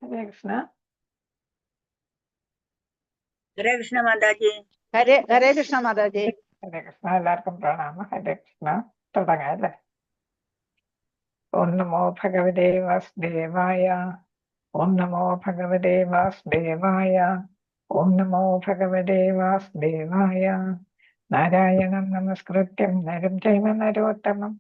ഹരേ കൃഷ്ണ. ഹരേ കൃഷ്ണ മാതാജി. ഹരേ കൃഷ്ണ മാതാജി. ഹരേ കൃഷ്ണ. എല്ലാവർക്കും പ്രണാമം. ഹരേ കൃഷ്ണ. തുടങ്ങാം അല്ലേ? ഓം നമോ ഭഗവതേ വാസുദേവായ. ഓം നമോ ഭഗവതേ വാസുദേവായ. ഓം നമോ ഭഗവതേ വാസുദേവായ. നാരായണം നമസ്കൃത്യം നരം ചൈവ നരോത്തമം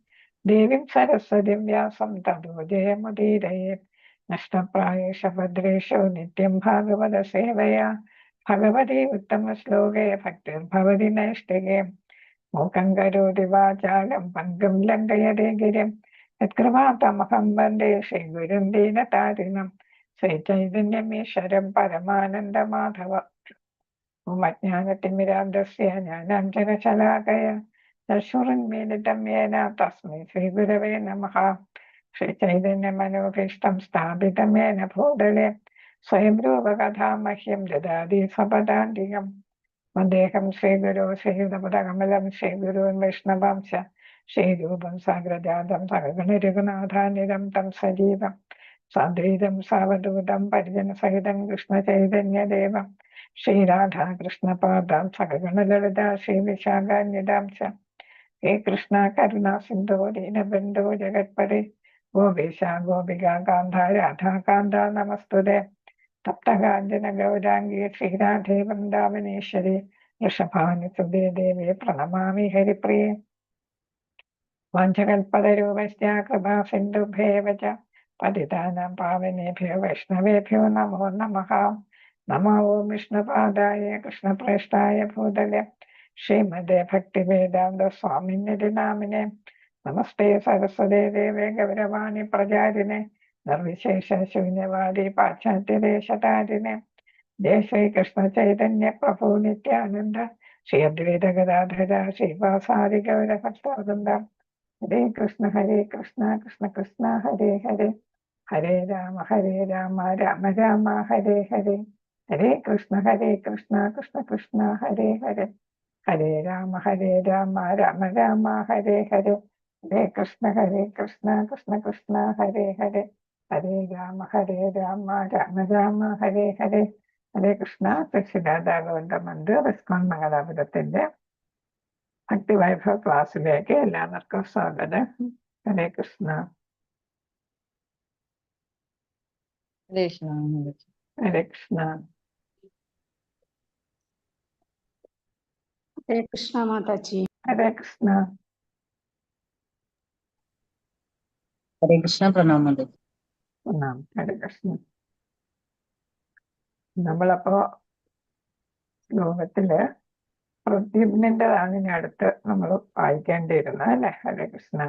ദേവീം സരസ്വതിം വ്യാസം തതോ ജയമുദീരയേത്. നഷ്ടപ്രായേഷ ഭദ്രേഷു നിത്യം ഭാഗവത സേവയാ ഭഗവതി ഉത്തമ ശ്ലോകേ ഭക്തിർഭവതി നൈഷ്ഠികേ. മൂകം കരോതി വാചാലം പങ്കും ലംഘയതേ ഗിരിം യത്കൃപാതമഹം വന്ദേ ശ്രീഗുരും ദീനതാരിണം. ശ്രീചൈതന്യമീശ്വരം പരമാനന്ദമാധവ. അജ്ഞാനതിമിരാന്തസ്യ ജ്ഞാനാഞ്ജനശലാകയ ചക്ഷുരുന്മീലിതം യേന തസ്മൈ ശ്രീഗുരവേ നമഃ. ശ്രീചൈതന്യമനോഭീഷ്ടം സ്ഥാപിതം യേന ഭൂതലേ സ്വയം രൂപകഥാ മഹ്യം ദദാതി സ്വപദാന്തികം. വന്ദേഹം ശ്രീഗുരോ ശ്രീയുതപദകമലം ശ്രീഗുരുൻ വൈഷ്ണവാംശ ശ്രീരൂപം സാഗ്രജാതം സഗണരഘുനാഥാനിതം തം സജീവം സാദ്വൈതം സാവധൂതം പരിജനസഹിതം കൃഷ്ണചൈതന്യദേവം ശ്രീരാധാകൃഷ്ണപാദാം സഗണലളിതാ ശ്രീവിശാഖാന്യതാം ച. ഹേ കൃഷ്ണ കരുണാ സിന്ധോ ദീനബന്ധോ ജഗത്പതേ ഗോപീശ ഗോപികാ കാന്ത രാധാകാന്ത നമസ്തുതേ. തപ്തകാഞ്ചന ഗൗരാംഗീ ശ്രീരാധേ വൃന്ദാവനേശ്വരി വൃഷഭാനുസുതേ ദേവേ പ്രണമാമി ഹരിപ്രിയേ. വാഞ്ചകൽപതരൂപശ്ച കൃപാ സിന്ധുഭ്യേവ ച പതിതാനാം പാവനേഭ്യോ വൈഷ്ണവേഭ്യോ നമോ നമഃ. നമോ ഓം വിഷ്ണുപാദായ കൃഷ്ണപ്രേഷ്ഠായ ഭൂതലേ ശ്രീമദേ ഭക്തിവേദാന്ത സ്വാമിനിധി നാമിനെ. നമസ്തേ സരസ്വതേ ദേവേ ഗൗരവാണി പ്രചാരിണേ നിർവിശേഷ ശൂന്യവാദി പാശ്ചാത്യദേശതാരിണേ. ജയ ശ്രീകൃഷ്ണ ചൈതന്യ പ്രഭു നിത്യാനന്ദ ശ്രീ അദ്വൈത ഗദാധര ശ്രീവാസാദി ഗൗരഭക്തവൃന്ദ. ഹരേ കൃഷ്ണ കൃഷ്ണ കൃഷ്ണ ഹരേ ഹരേ ഹരേ രാമ രാമ രാമ ഹരേ ഹരേ. ഹരേ കൃഷ്ണ കൃഷ്ണ കൃഷ്ണ ഹരേ ഹരേ ഹരേ രാമ രാമ രാമ ഹരേ ഹരേ. ഹരേ കൃഷ്ണ കൃഷ്ണ കൃഷ്ണ ഹരേ ഹരേ ഹരേ രാമ രാമ രാമ ഹരേ ഹരേ. ഹരേ കൃഷ്ണ. സച്ചിദാനന്ദ മന്ദിർ ഇസ്കോൺ മംഗലാപുരത്തിന്റെ ഭക്തിവൈഭവ ക്ലാസ്സിലേക്ക് എല്ലാവർക്കും സ്വാഗതം. ഹരേ കൃഷ്ണ. ഹരേ കൃഷ്ണ. ഹരേ കൃഷ്ണ. ഹരേ കൃഷ്ണ മാതാജി. ഹരേ കൃഷ്ണ. ഹരേ കൃഷ്ണ. പ്രണാമം മാതാജി. ഹരേ കൃഷ്ണ. നമ്മളപ്പോ ലോകത്തില് പ്രദ്യുമ്നന്റെതാണ് ഇനി അടുത്ത് നമ്മൾ വായിക്കേണ്ടിയിരുന്നത് അല്ലെ? ഹരേ കൃഷ്ണ.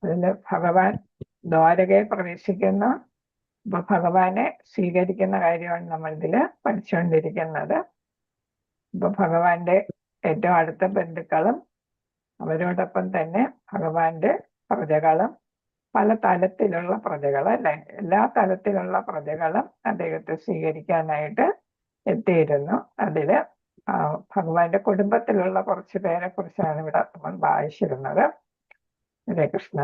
അതില് ഭഗവാൻ ദ്വാരകയിൽ പ്രവേശിക്കുന്ന ഭഗവാനെ സ്വീകരിക്കുന്ന കാര്യമാണ് നമ്മൾ ഇതില് പഠിച്ചുകൊണ്ടിരിക്കുന്നത്. ഇപ്പൊ ഭഗവാന്റെ ഏറ്റവും അടുത്ത ബന്ധുക്കളും അവരോടൊപ്പം തന്നെ ഭഗവാന്റെ പ്രജകളും പല തലത്തിലുള്ള പ്രജകൾ അല്ലെ, എല്ലാ തലത്തിലുള്ള പ്രജകളും അദ്ദേഹത്തെ സ്വീകരിക്കാനായിട്ട് എത്തിയിരുന്നു. അതില് ഭഗവാന്റെ കുടുംബത്തിലുള്ള കുറച്ച് പേരെ കുറിച്ചാണ് ഇവിടെ നമ്മൾ വായിച്ചിരുന്നത്. ഹരേ കൃഷ്ണ.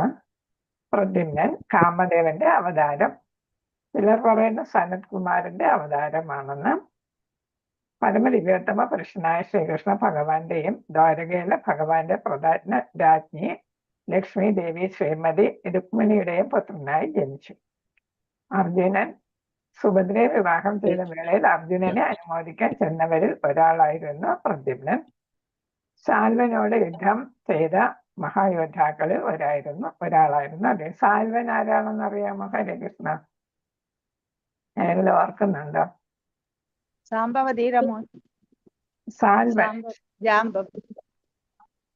പ്രദ്യുമ്നൻ കാമദേവന്റെ അവതാരം, ചിലർ പറയുന്ന സനത് കുമാരന്റെ അവതാരമാണെന്ന്. പരമദിവ്യോത്തമ പുരുഷനായ ശ്രീകൃഷ്ണ ഭഗവാന്റെയും ദ്വാരകയിലെ ഭഗവാന്റെ പ്രധാന രാജ്ഞി ലക്ഷ്മി ദേവി ശ്രീമതി രുക്മിണിയുടെയും പുത്രനായി ജനിച്ചു. അർജുനൻ സുഭദ്രയെ വിവാഹം ചെയ്ത വേളയിൽ അർജുനനെ അനുമോദിക്കാൻ ചെന്നവരിൽ ഒരാളായിരുന്നു പ്രദ്യുമ്നൻ. സാൽവനോട് യുദ്ധം ചെയ്ത മഹായോദ്ധാക്കളിൽ ഒരാളായിരുന്നു അദ്ദേഹം. സാൽവൻ ആരാണെന്ന് അറിയാമോ? ഹരേ കൃഷ്ണ. ആരെങ്കിലും ഓർക്കുന്നുണ്ടോ? സാംബവതിയുടെ സാൽവൻ,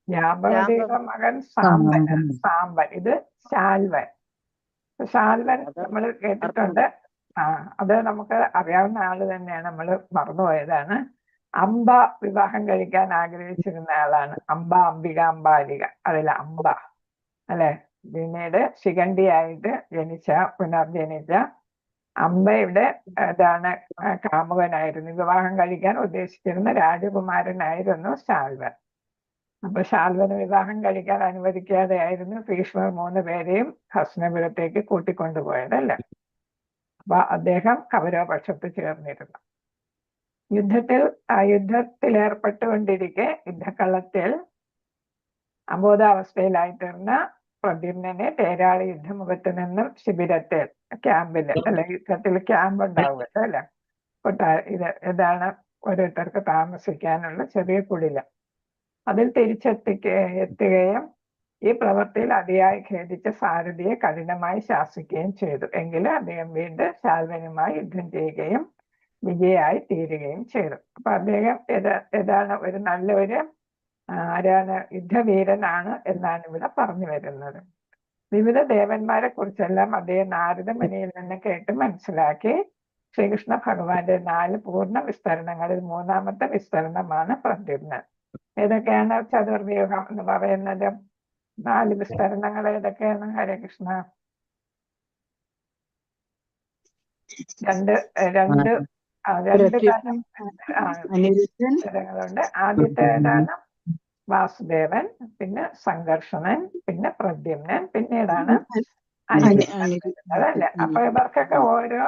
ജാമ്പവതിയുടെ മകൻ സാമ്പൻ. ഇത് ശാൽവൻ. ശാൽവൻ നമ്മൾ കേട്ടിട്ടുണ്ട്. അത് നമുക്ക് അറിയാവുന്ന ആള് തന്നെയാണ്, നമ്മൾ മറന്നുപോയതാണ്. അംബ വിവാഹം കഴിക്കാൻ ആഗ്രഹിച്ചിരുന്ന ആളാണ്. അംബികാംബാലിക, അതിലെ അംബ അല്ലെ. പിന്നീട് ശിഖണ്ഡിയായിട്ട് പുനർജനിച്ച അംബയുടെ കാമുകനായിരുന്നു. വിവാഹം കഴിക്കാൻ ഉദ്ദേശിച്ചിരുന്ന രാജകുമാരനായിരുന്നു ശാൽവൻ. അപ്പൊ ശാൽവന് വിവാഹം കഴിക്കാൻ അനുവദിക്കാതെയായിരുന്നു ഭീഷ്മർ 3 പേരെയും ഹസ്തിനപുരത്തേക്ക് കൂട്ടിക്കൊണ്ടുപോയത് അല്ലേ. അപ്പൊ അദ്ദേഹം കൗരവപക്ഷത്ത് ചേർന്നിരുന്നു. യുദ്ധത്തിലേർപ്പെട്ടുകൊണ്ടിരിക്കെ യുദ്ധക്കളത്തിൽ അബോധാവസ്ഥയിലായിത്തീർന്ന പ്രദ്യുമ്നനെ തേരാളി യുദ്ധമുഖത്ത് നിന്നും ശിബിരത്തിൽ ക്യാമ്പില് അല്ലെ യുദ്ധത്തിൽ ക്യാമ്പ് ഉണ്ടാവുമല്ലോ അല്ലെ, ഇതാണ് ഓരോരുത്തർക്ക് താമസിക്കാനുള്ള ചെറിയ കുടില്. അതിൽ എത്തുകയും ഈ പ്രവൃത്തിയിൽ അതിയായി ഖേദിച്ച സാരഥിയെ കഠിനമായി ശാസിക്കുകയും ചെയ്തു. എങ്കിലും അദ്ദേഹം വീണ്ടും ശാൽവനുമായി യുദ്ധം ചെയ്യുകയും വിജയായി തീരുകയും ചെയ്തു. അപ്പൊ അദ്ദേഹം ഏതാണ് ഒരു നല്ലൊരു ആരാണ് യുദ്ധവീരനാണ് എന്നാണ് ഇവിടെ പറഞ്ഞു വരുന്നത്. വിവിധ ദേവന്മാരെ കുറിച്ചെല്ലാം അദ്ദേഹം നാരദമുനിയിൽ നിന്ന് കേട്ട് മനസ്സിലാക്കി. ശ്രീകൃഷ്ണ ഭഗവാന്റെ 4 പൂർണ്ണ വിസ്തരണങ്ങളിൽ 3ാമത്തെ വിസ്തരണമാണ് പ്രദ്യുമ്നൻ. ഏതൊക്കെയാണ് ചതുർവ്യൂഹം എന്ന് പറയുന്നത്? 4 വിസ്തരണങ്ങൾ ഏതൊക്കെയാണ്? ഹരേ കൃഷ്ണ. രണ്ട് തരം വിസ്തരങ്ങളുണ്ട്. ആദ്യത്തേതാണ് വാസുദേവൻ, പിന്നെ സംഘർഷണൻ, പിന്നെ പ്രദ്യുമ്നൻ, പിന്നീടാണ് അനിരുദ്ധൻ അല്ലേ. അപ്പൊ ഇവർക്കൊക്കെ ഓരോ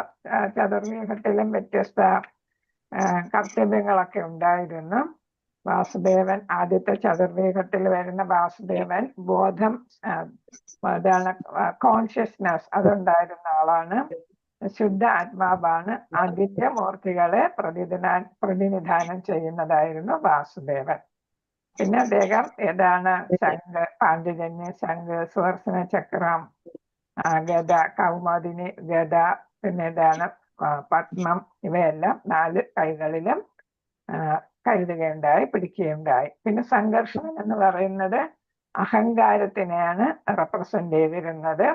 ചതുർവ്യൂഹത്തിലും വ്യത്യസ്ത കർത്തവ്യങ്ങളൊക്കെ ഉണ്ടായിരുന്നു. വാസുദേവൻ, ആദ്യത്തെ ചതുർവ്യൂഹത്തിൽ വരുന്ന വാസുദേവൻ ബോധം, അതാണ് കോൺഷ്യസ്നെസ്, അതുണ്ടായിരുന്ന ആളാണ്. ശുദ്ധ ആത്മാവാണ്. അതിന്റെ മൂർത്തികളെ പ്രതിനിധാനം ചെയ്യുന്നതായിരുന്നു വാസുദേവൻ. പിന്നെ അദ്ദേഹം ഏതാണ് ശംഖ്, പാണ്ഡ്യജന്യ ശംഖ്, സുദർശന ചക്രം, ഗദ, കൗമുദിനി ഗദ, പിന്നെ ഏതാണ് പത്മം, ഇവയെല്ലാം 4 കൈകളിലും കരുതുകയുണ്ടായി, പിടിക്കുകയുണ്ടായി. പിന്നെ സംഘർഷണം എന്ന് പറയുന്നത് അഹങ്കാരത്തിനെയാണ് റെപ്രസെന്റ് ചെയ്തിരുന്നത്.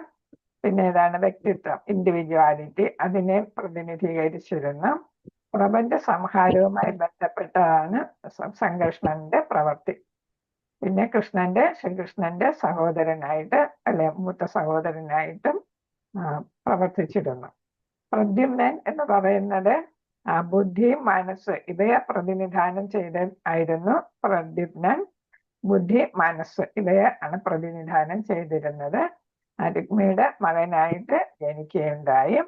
പിന്നെ ഏതാണ് വ്യക്തിത്വം, ഇൻഡിവിജ്വാലിറ്റി, അതിനെ പ്രതിനിധീകരിച്ചിരുന്നു. പ്രപഞ്ച സംഹാരവുമായി ബന്ധപ്പെട്ടതാണ് സംഘർഷണന്റെ പ്രവൃത്തി. പിന്നെ ശ്രീകൃഷ്ണന്റെ സഹോദരനായിട്ട് അല്ലെ മൂത്ത സഹോദരനായിട്ടും പ്രവർത്തിച്ചിരുന്നു. പ്രദ്യുമ്നൻ എന്ന് പറയുന്നത് ബുദ്ധി, മനസ്സ് ഇവയെ പ്രതിനിധാനം ആയിരുന്നു പ്രദ്യുമ്നൻ. ബുദ്ധി, മനസ്സ് ഇവയെ ആണ് പ്രതിനിധാനം ചെയ്തിരുന്നത്. രുക്മിയുടെ മകനായിട്ട് ജനിക്കുകയുണ്ടായി.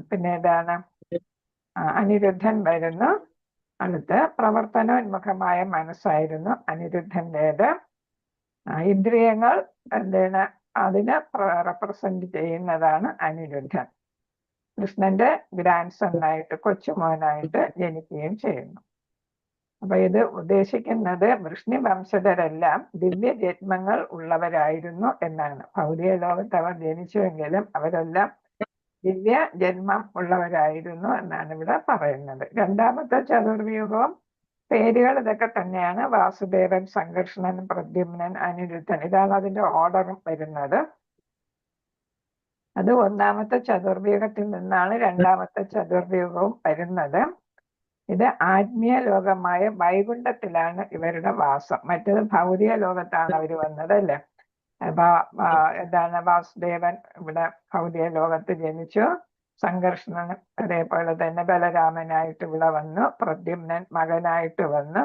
പിന്നെ ഏതാണ് അനിരുദ്ധൻ വരുന്നു. അടുത്ത് പ്രവർത്തനോന്മുഖമായ മനസ്സായിരുന്നു അനിരുദ്ധൻ്റേത്. ഇന്ദ്രിയങ്ങൾ എന്താണ് അതിനെ റെപ്രസെന്റ് ചെയ്യുന്നതാണ് അനിരുദ്ധൻ. കൃഷ്ണന്റെ ഗ്രാൻഡ് സണ്ണായിട്ട്, കൊച്ചുമോനായിട്ട് ജനിക്കുകയും ചെയ്യുന്നു. അപ്പൊ ഇത് ഉദ്ദേശിക്കുന്നത് വൃഷ്ണി വംശജരെല്ലാം ദിവ്യ ജന്മങ്ങൾ ഉള്ളവരായിരുന്നു എന്നാണ്. ഭൗതിക ലോകത്ത് അവർ ജനിച്ചുവെങ്കിലും അവരെല്ലാം ദിവ്യ ജന്മം ഉള്ളവരായിരുന്നു എന്നാണ് ഇവിടെ പറയുന്നത്. 2ാമത്തെ ചതുർവ്യൂഹവും പേരുകൾ ഇതൊക്കെ തന്നെയാണ്. വാസുദേവൻ, സംഘർഷണൻ, പ്രദ്യുമ്നൻ, അനിരുദ്ധൻ, ഇതാണ് അതിന്റെ ഓർഡറും വരുന്നത്. അത് 1ാമത്തെ ചതുർവ്യൂഹത്തിൽ നിന്നാണ് 2ാമത്തെ ചതുർവ്യൂഹവും വരുന്നത്. ഇത് ആത്മീയ ലോകമായ വൈകുണ്ഠത്തിലാണ് ഇവരുടെ വാസം. മറ്റേത് ഭൗതിക ലോകത്താണ് അവർ വന്നത് അല്ലേ. എന്താണ് വാസുദേവൻ ഇവിടെ ഭൗതിക ലോകത്ത് ജനിച്ചു. സംഘർഷണൻ അതേപോലെ തന്നെ ബലരാമനായിട്ട് ഇവിടെ വന്നു. പ്രദ്യുമ്നൻ മകനായിട്ട് വന്നു.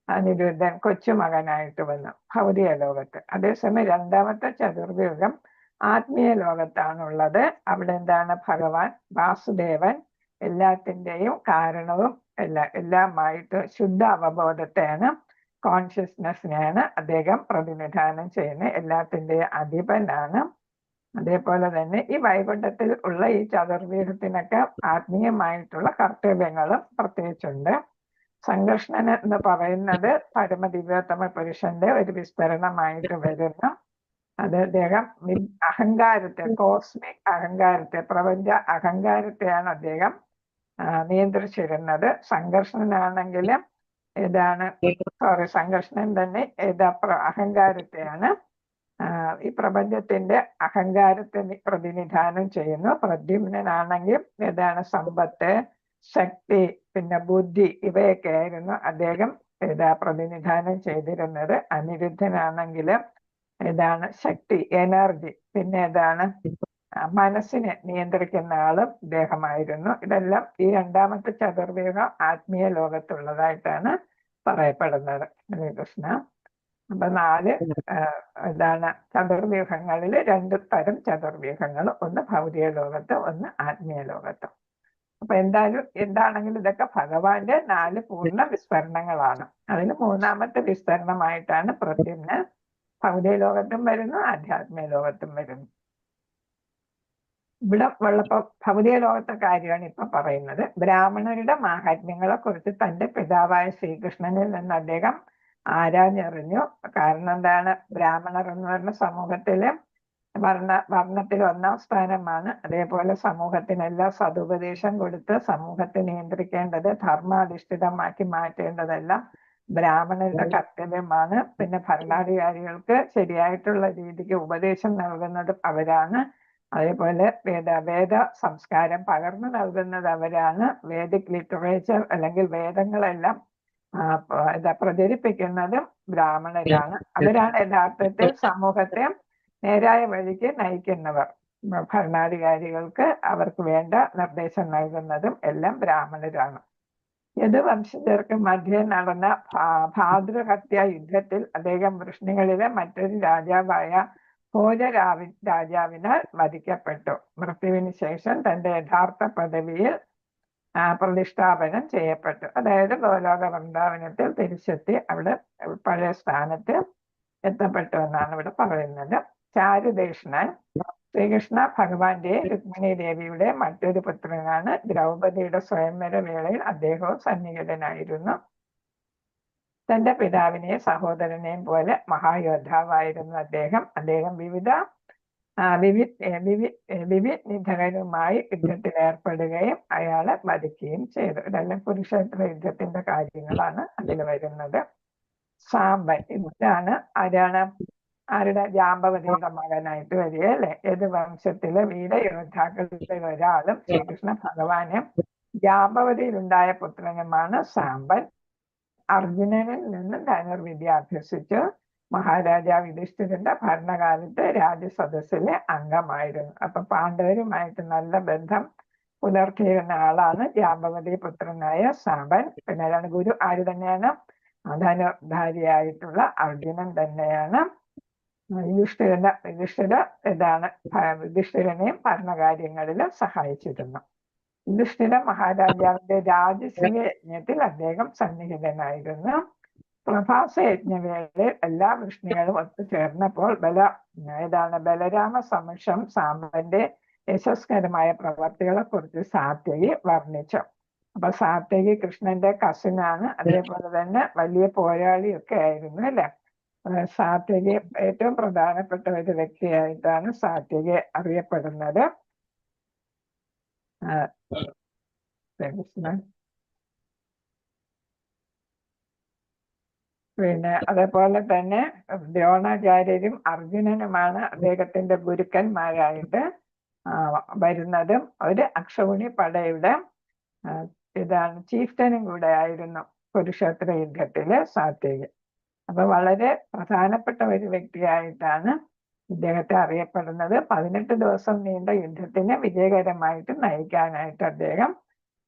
അനിരുദ്ധൻ കൊച്ചുമകനായിട്ട് വന്നു ഭൗതിക ലോകത്ത്. അതേസമയം 2ാമത്തെ ചതുർവ്യൂഹം ആത്മീയ ലോകത്താണുള്ളത്. അവിടെ എന്താണ് ഭഗവാൻ വാസുദേവൻ എല്ലാത്തിൻ്റെയും കാരണവും എല്ലാമായിട്ട് ശുദ്ധ അവബോധത്തെയാണ്, കോൺഷ്യസ്നെസ്സിനെയാണ് അദ്ദേഹം പ്രതിനിധാനം ചെയ്യുന്നത്. എല്ലാത്തിൻ്റെയും അധിപനാണ്. അതേപോലെ തന്നെ ഈ വൈകുണ്ഠത്തിൽ ഉള്ള ഈ ചതുർവ്യൂഹത്തിനൊക്കെ ആത്മീയമായിട്ടുള്ള കർത്തവ്യങ്ങളും പ്രത്യേകിച്ചുണ്ട്. സംഘർഷണൻ എന്ന് പറയുന്നത് പരമദിവ്യോത്തമ പുരുഷന്റെ ഒരു വിസ്തരണമായിട്ട് വരുന്നു. അത് അദ്ദേഹം അഹങ്കാരത്തെ, കോസ്മിക് അഹങ്കാരത്തെ, പ്രപഞ്ച അഹങ്കാരത്തെയാണ് അദ്ദേഹം നിയന്ത്രിച്ചിരുന്നത്. സംഘർഷണനാണെങ്കിലും സംഘർഷണൻ തന്നെ അഹങ്കാരത്തെയാണ്, ഈ പ്രപഞ്ചത്തിന്റെ അഹങ്കാരത്തെ പ്രതിനിധാനം ചെയ്യുന്നു. പ്രദ്യുമ്നാണെങ്കിൽ സമ്പത്ത്, ശക്തി, പിന്നെ ബുദ്ധി ഇവയൊക്കെ ആയിരുന്നു അദ്ദേഹം പ്രതിനിധാനം ചെയ്തിരുന്നത്. അനിരുദ്ധനാണെങ്കിലും ശക്തി, എനർജി, പിന്നെ മനസ്സിനെ നിയന്ത്രിക്കുന്ന ആളും ഇദ്ദേഹമായിരുന്നു. ഇതെല്ലാം ഈ 2ാമത്തെ ചതുർവ്യൂഹം ആത്മീയ ലോകത്തുള്ളതായിട്ടാണ് പറയപ്പെടുന്നത്. ഹരേ കൃഷ്ണ. അപ്പൊ 4 ഇതാണ് ചതുർവ്യൂഹങ്ങളിൽ 2 തരം ചതുർവ്യൂഹങ്ങൾ, ഒന്ന് ഭൗതിക ലോകത്ത്, ഒന്ന് ആത്മീയ ലോകത്ത്. അപ്പൊ എന്താണെങ്കിലും ഇതൊക്കെ ഭഗവാന്റെ 4 പൂർണ്ണ വിസ്തരണങ്ങളാണ്. അതിൽ 3ാമത്തെ വിസ്തരണമായിട്ടാണ് പ്രദ്യുമ്നൻ ഭൗതിക ലോകത്തും വരുന്നു, ആധ്യാത്മിക ലോകത്തും വരുന്നു. ഇവിടെ ഉള്ളപ്പോ ഭൗതിക ലോകത്തെ കാര്യമാണ് ഇപ്പൊ പറയുന്നത്. ബ്രാഹ്മണരുടെ മാഹാത്മ്യങ്ങളെ കുറിച്ച് തന്റെ പിതാവായ ശ്രീകൃഷ്ണനിൽ നിന്ന് അദ്ദേഹം ആരാഞ്ഞറിഞ്ഞു. കാരണം എന്താണ്? ബ്രാഹ്മണർ എന്ന് പറഞ്ഞ സമൂഹത്തില് വർണ്ണത്തിൽ 1ാം സ്ഥാനമാണ്. അതേപോലെ സമൂഹത്തിനെല്ലാം സതുപദേശം കൊടുത്ത് സമൂഹത്തെ നിയന്ത്രിക്കേണ്ടത്, ധർമാധിഷ്ഠിതമാക്കി മാറ്റേണ്ടതെല്ലാം ബ്രാഹ്മണരുടെ കർത്തവ്യമാണ്. പിന്നെ ഭരണാധികാരികൾക്ക് ശരിയായിട്ടുള്ള രീതിക്ക് ഉപദേശം നൽകുന്നത് അവരാണ്. അതേപോലെ വേദ സംസ്കാരം പകർന്നു നൽകുന്നത് അവരാണ്. വേദിക് ലിറ്ററേച്ചർ അല്ലെങ്കിൽ വേദങ്ങളെല്ലാം പ്രചരിപ്പിക്കുന്നതും ബ്രാഹ്മണരാണ്. അവരാണ് യഥാർത്ഥത്തിൽ സമൂഹത്തെ നേരായ വഴിക്ക് നയിക്കുന്നവർ. ഭരണാധികാരികൾക്ക് അവർക്ക് വേണ്ട നിർദ്ദേശം നൽകുന്നതും എല്ലാം ബ്രാഹ്മണരാണ്. യദുവംശജർക്ക് മധ്യേ നടന്ന ഭാതൃഹത്യ യുദ്ധത്തിൽ അദ്ദേഹം വൃഷ്ണികളിലെ മറ്റൊരു രാജാവായ ഭോജ രാജാവിനാൽ വധിക്കപ്പെട്ടു. മൃത്യുവിന് ശേഷം തന്റെ യഥാർത്ഥ പദവിയിൽ പ്രതിഷ്ഠാപനം ചെയ്യപ്പെട്ടു. അതായത് ഗോലോക വൃന്ദാവനത്തിൽ തിരിച്ചെത്തി അവിടെ പഴയ സ്ഥാനത്ത് എത്തപ്പെട്ടു എന്നാണ് ഇവിടെ പറയുന്നത്. ചാരുദേഷ്ണൻ ശ്രീകൃഷ്ണ ഭഗവാന്റെ രുക്മിണി ദേവിയുടെ മറ്റൊരു പുത്രനാണ്. ദ്രൗപദിയുടെ സ്വയംവര വേളയിൽ അദ്ദേഹവും സന്നിഹിതനായിരുന്നു. തന്റെ പിതാവിനെയും സഹോദരനെയും പോലെ മഹായോദ്ധാവായിരുന്നു അദ്ദേഹം വിവിധകരുമായി യുദ്ധത്തിൽ ഏർപ്പെടുകയും അയാളെ വധിക്കുകയും ചെയ്തു. ഇതെല്ലാം കുരുക്ഷേത്ര യുദ്ധത്തിന്റെ കാര്യങ്ങളാണ് അതിൽ വരുന്നത്. സാമ്പൻ ഇതാണ് ആരുടെ? ജാമ്പവതിയുടെ മകനായിട്ട് വരിക അല്ലെ. ഏത് വംശത്തിലെ വീരയോദ്ധാക്കളിൽ ഒരാളും ശ്രീകൃഷ്ണ ഭഗവാന് ജാമ്പവതിയിലുണ്ടായ പുത്രനുമാണ് സാമ്പൻ. അർജുനനിൽ നിന്ന് ധനുർവിദ്യ അഭ്യസിച്ചു. മഹാരാജാവ് യുധിഷ്ഠിരന്റെ ഭരണകാലത്ത് രാജസദസ്സിലെ അംഗമായിരുന്നു. അപ്പൊ പാണ്ഡവരുമായിട്ട് നല്ല ബന്ധം പുലർത്തിയിരുന്ന ആളാണ് ജാമ്പവതി പുത്രനായ സാമ്പൻ. പിന്നെ ഗുരു ആര് തന്നെയാണ്? ധനുർധാരിയായിട്ടുള്ള അർജുനൻ തന്നെയാണ്. യുധിഷ്ഠിരനെയും ഭരണകാര്യങ്ങളിൽ സഹായിച്ചിരുന്നു. യുധിഷ്ഠിര മഹാരാജാവിന്റെ രാജസൂയ യജ്ഞത്തിൽ അദ്ദേഹം സന്നിഹിതനായിരുന്നു. പ്രഭാസ യജ്ഞവേളയിൽ എല്ലാ വൃഷ്ണികളും ഒത്തുചേർന്നപ്പോൾ ബലരാമ സമക്ഷം സാമ്പന്റെ യശസ്കരമായ പ്രവർത്തികളെ കുറിച്ച് സാത്യകി വർണ്ണിച്ചു. അപ്പൊ സാത്യകി കൃഷ്ണന്റെ കസിനാണ്. അതേപോലെ തന്നെ വലിയ പോരാളിയൊക്കെ ആയിരുന്നു അല്ലെ. സാത്യകി ഏറ്റവും പ്രധാനപ്പെട്ട ഒരു വ്യക്തിയായിട്ടാണ് സാത്യകി അറിയപ്പെടുന്നത്. പിന്നെ അതേപോലെ തന്നെ ദ്രോണാചാര്യരും അർജുനനുമാണ് അദ്ദേഹത്തിന്റെ ഗുരുക്കന്മാരായിട്ട് വരുന്നതും. ഒരു അക്ഷൗണി പടയുടെ ചീഫ്റ്റനും കൂടെ ആയിരുന്നു കുരുക്ഷേത്ര യുദ്ധത്തില് സാത്യകി. അപ്പൊ വളരെ പ്രധാനപ്പെട്ട ഒരു വ്യക്തിയായിട്ടാണ് ഇദ്ദേഹത്തെ അറിയപ്പെടുന്നത്. 18 ദിവസം നീണ്ട യുദ്ധത്തിന് വിജയകരമായിട്ട് നയിക്കാനായിട്ട്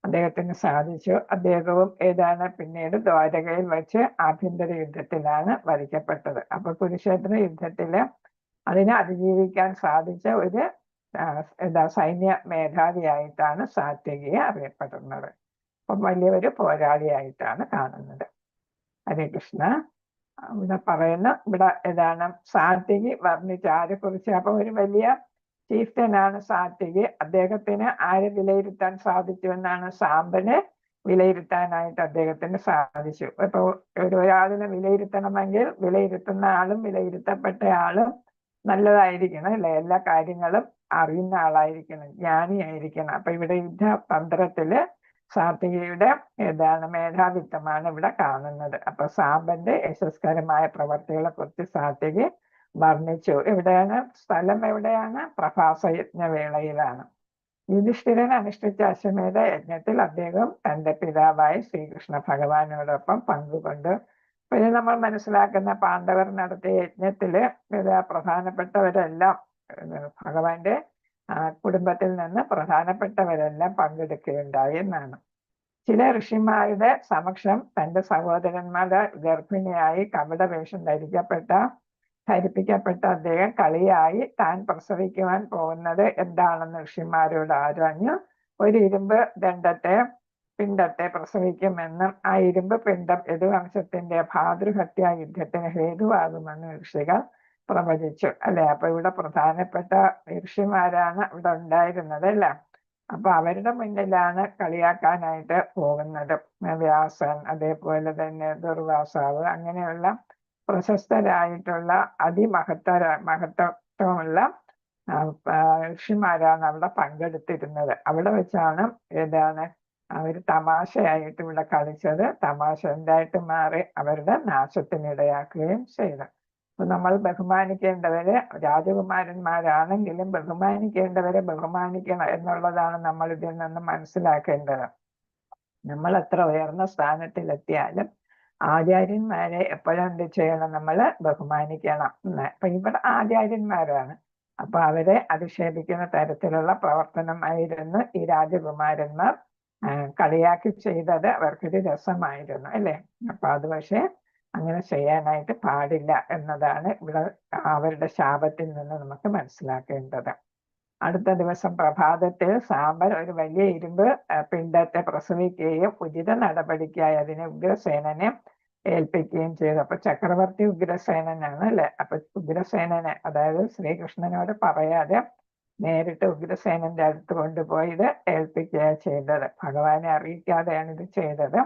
അദ്ദേഹത്തിന് സാധിച്ചു. അദ്ദേഹവും പിന്നീട് ദ്വാരകയിൽ വെച്ച് ആഭ്യന്തര യുദ്ധത്തിലാണ് വധിക്കപ്പെട്ടത്. അപ്പൊ കുരുക്ഷേത്ര യുദ്ധത്തില് അതിനെ അതിജീവിക്കാൻ സാധിച്ച ഒരു സൈന്യ മേധാവിയായിട്ടാണ് സാത്യകിയെ അറിയപ്പെടുന്നത്. അപ്പം വലിയൊരു പോരാളിയായിട്ടാണ് കാണുന്നത്. ഹരേ കൃഷ്ണ. ഇവിടെ പറയുന്ന സാത്യകി വർണ്ണിച്ച ആരെക്കുറിച്ച്? അപ്പൊ ഒരു വലിയ ചീഫ്റ്റനാണ് സാത്യകി. അദ്ദേഹത്തിന് ആരെ വിലയിരുത്താൻ സാധിച്ചു എന്നാണ്? സാമ്പനെ വിലയിരുത്താനായിട്ട് അദ്ദേഹത്തിന് സാധിച്ചു. ഇപ്പൊ ഒരാളിനെ വിലയിരുത്തണമെങ്കിൽ വിലയിരുത്തുന്ന ആളും വിലയിരുത്തപ്പെട്ട ആളും നല്ലതായിരിക്കണം അല്ലെ. എല്ലാ കാര്യങ്ങളും അറിയുന്ന ആളായിരിക്കണം, ജ്ഞാനിയായിരിക്കണം. അപ്പൊ ഇവിടെ യുദ്ധതന്ത്രത്തില് സാത്യകിയുടെ മേധാവിത്വമാണ് ഇവിടെ കാണുന്നത്. അപ്പൊ സാമ്പന്റെ യശസ്കരമായ പ്രവർത്തികളെ കുറിച്ച് സാത്യകി വർണ്ണിച്ചു. സ്ഥലം എവിടെയാണ്? പ്രഭാസ യജ്ഞവേളയിലാണ്. യുധിഷ്ഠിരൻ അനുഷ്ഠിച്ച അശ്വമേധ യജ്ഞത്തിൽ അദ്ദേഹം തന്റെ പിതാവായ ശ്രീകൃഷ്ണ ഭഗവാനോടൊപ്പം പങ്കുകൊണ്ട്. പിന്നെ നമ്മൾ മനസ്സിലാക്കുന്ന പാണ്ഡവർ നടത്തിയ യജ്ഞത്തില് പ്രധാനപ്പെട്ടവരെല്ലാം ഭഗവാന്റെ കുടുംബത്തിൽ നിന്ന് പ്രധാനപ്പെട്ടവരെല്ലാം പങ്കെടുക്കുകയുണ്ടായി എന്നാണ്. ചില ഋഷിമാരുടെ സമക്ഷം തന്റെ സഹോദരന്മാരുടെ ഗർഭിണിയായി കപടവേഷം ധരിപ്പിക്കപ്പെട്ട അദ്ദേഹം കളിയായി താൻ പ്രസവിക്കുവാൻ പോകുന്നത് എന്താണെന്ന് ഋഷിമാരോട് ആരാഞ്ഞു. ഒരു ഇരുമ്പ് പിണ്ടത്തെ പ്രസവിക്കുമെന്നും ആ ഇരുമ്പ് പിണ്ടം യദുവംശത്തിന്റെ ഭാതൃഹത്യാ യുദ്ധത്തിന് ഹേതുവാകുമെന്ന് ഋഷികൾ പ്രവചിച്ചു അല്ലെ. അപ്പൊ ഇവിടെ പ്രധാനപ്പെട്ട ഋഷിമാരാണ് ഇവിടെ ഉണ്ടായിരുന്നത് അല്ലെ. അപ്പൊ അവരുടെ മുന്നിലാണ് കളിയാക്കാനായിട്ട് പോകുന്നത്. വ്യാസൻ, അതേപോലെ തന്നെ ദുർവാസാവ്, അങ്ങനെയുള്ള പ്രശസ്തരായിട്ടുള്ള മഹത്വമുള്ള ഋഷിമാരാണ് അവിടെ പങ്കെടുത്തിരുന്നത്. അവിടെ വെച്ചാണ് അവർ തമാശയായിട്ട് ഇവിടെ കളിച്ചത്. തമാശ എന്തായിട്ട് മാറി അവരുടെ നാശത്തിനിടയാക്കുകയും ചെയ്തു. അപ്പൊ നമ്മൾ ബഹുമാനിക്കേണ്ടവരെ രാജകുമാരന്മാരാണെങ്കിലും ബഹുമാനിക്കേണ്ടവരെ ബഹുമാനിക്കണം എന്നുള്ളതാണ് നമ്മൾ ഇതിൽ നിന്ന് മനസ്സിലാക്കേണ്ടത്. നമ്മൾ എത്ര ഉയർന്ന സ്ഥാനത്തിലെത്തിയാലും ആചാര്യന്മാരെ എപ്പോഴും എന്ത് ചെയ്യണം, നമ്മൾ ബഹുമാനിക്കണം. അപ്പൊ ഇവിടെ ആചാര്യന്മാരാണ്. അപ്പൊ അവരെ അധിക്ഷേപിക്കുന്ന തരത്തിലുള്ള പ്രവർത്തനമായിരുന്നു ഈ രാജകുമാരന്മാർ കളിയാക്കി ചെയ്തത്. അവർക്കൊരു രസമായിരുന്നു അല്ലെ. അപ്പൊ അത് പക്ഷെ അങ്ങനെ ചെയ്യാനായിട്ട് പാടില്ല എന്നതാണ് ഇവിടെ അവരുടെ ശാപത്തിൽ നിന്ന് നമുക്ക് മനസ്സിലാക്കേണ്ടത്. അടുത്ത ദിവസം പ്രഭാതത്തിൽ സാമ്പൻ ഒരു വലിയ ഇരുമ്പ് പിണ്ടത്തെ പ്രസവിക്കുകയും ഉചിത നടപടിക്കായി അതിനെ ഉഗ്രസേനനെ ഏൽപ്പിക്കുകയും ചെയ്തു. അപ്പൊ ചക്രവർത്തി ഉഗ്രസേനനാണ് അല്ലെ. അപ്പൊ ഉഗ്രസേനനെ, അതായത് ശ്രീകൃഷ്ണനോട് പറയാതെ നേരിട്ട് ഉഗ്രസേനന്റെ അടുത്ത് കൊണ്ടുപോയി ഇത് ഏൽപ്പിക്കുകയാണ് ചെയ്തത്. ഭഗവാനെ അറിയിക്കാതെയാണ് ഇത് ചെയ്തത്.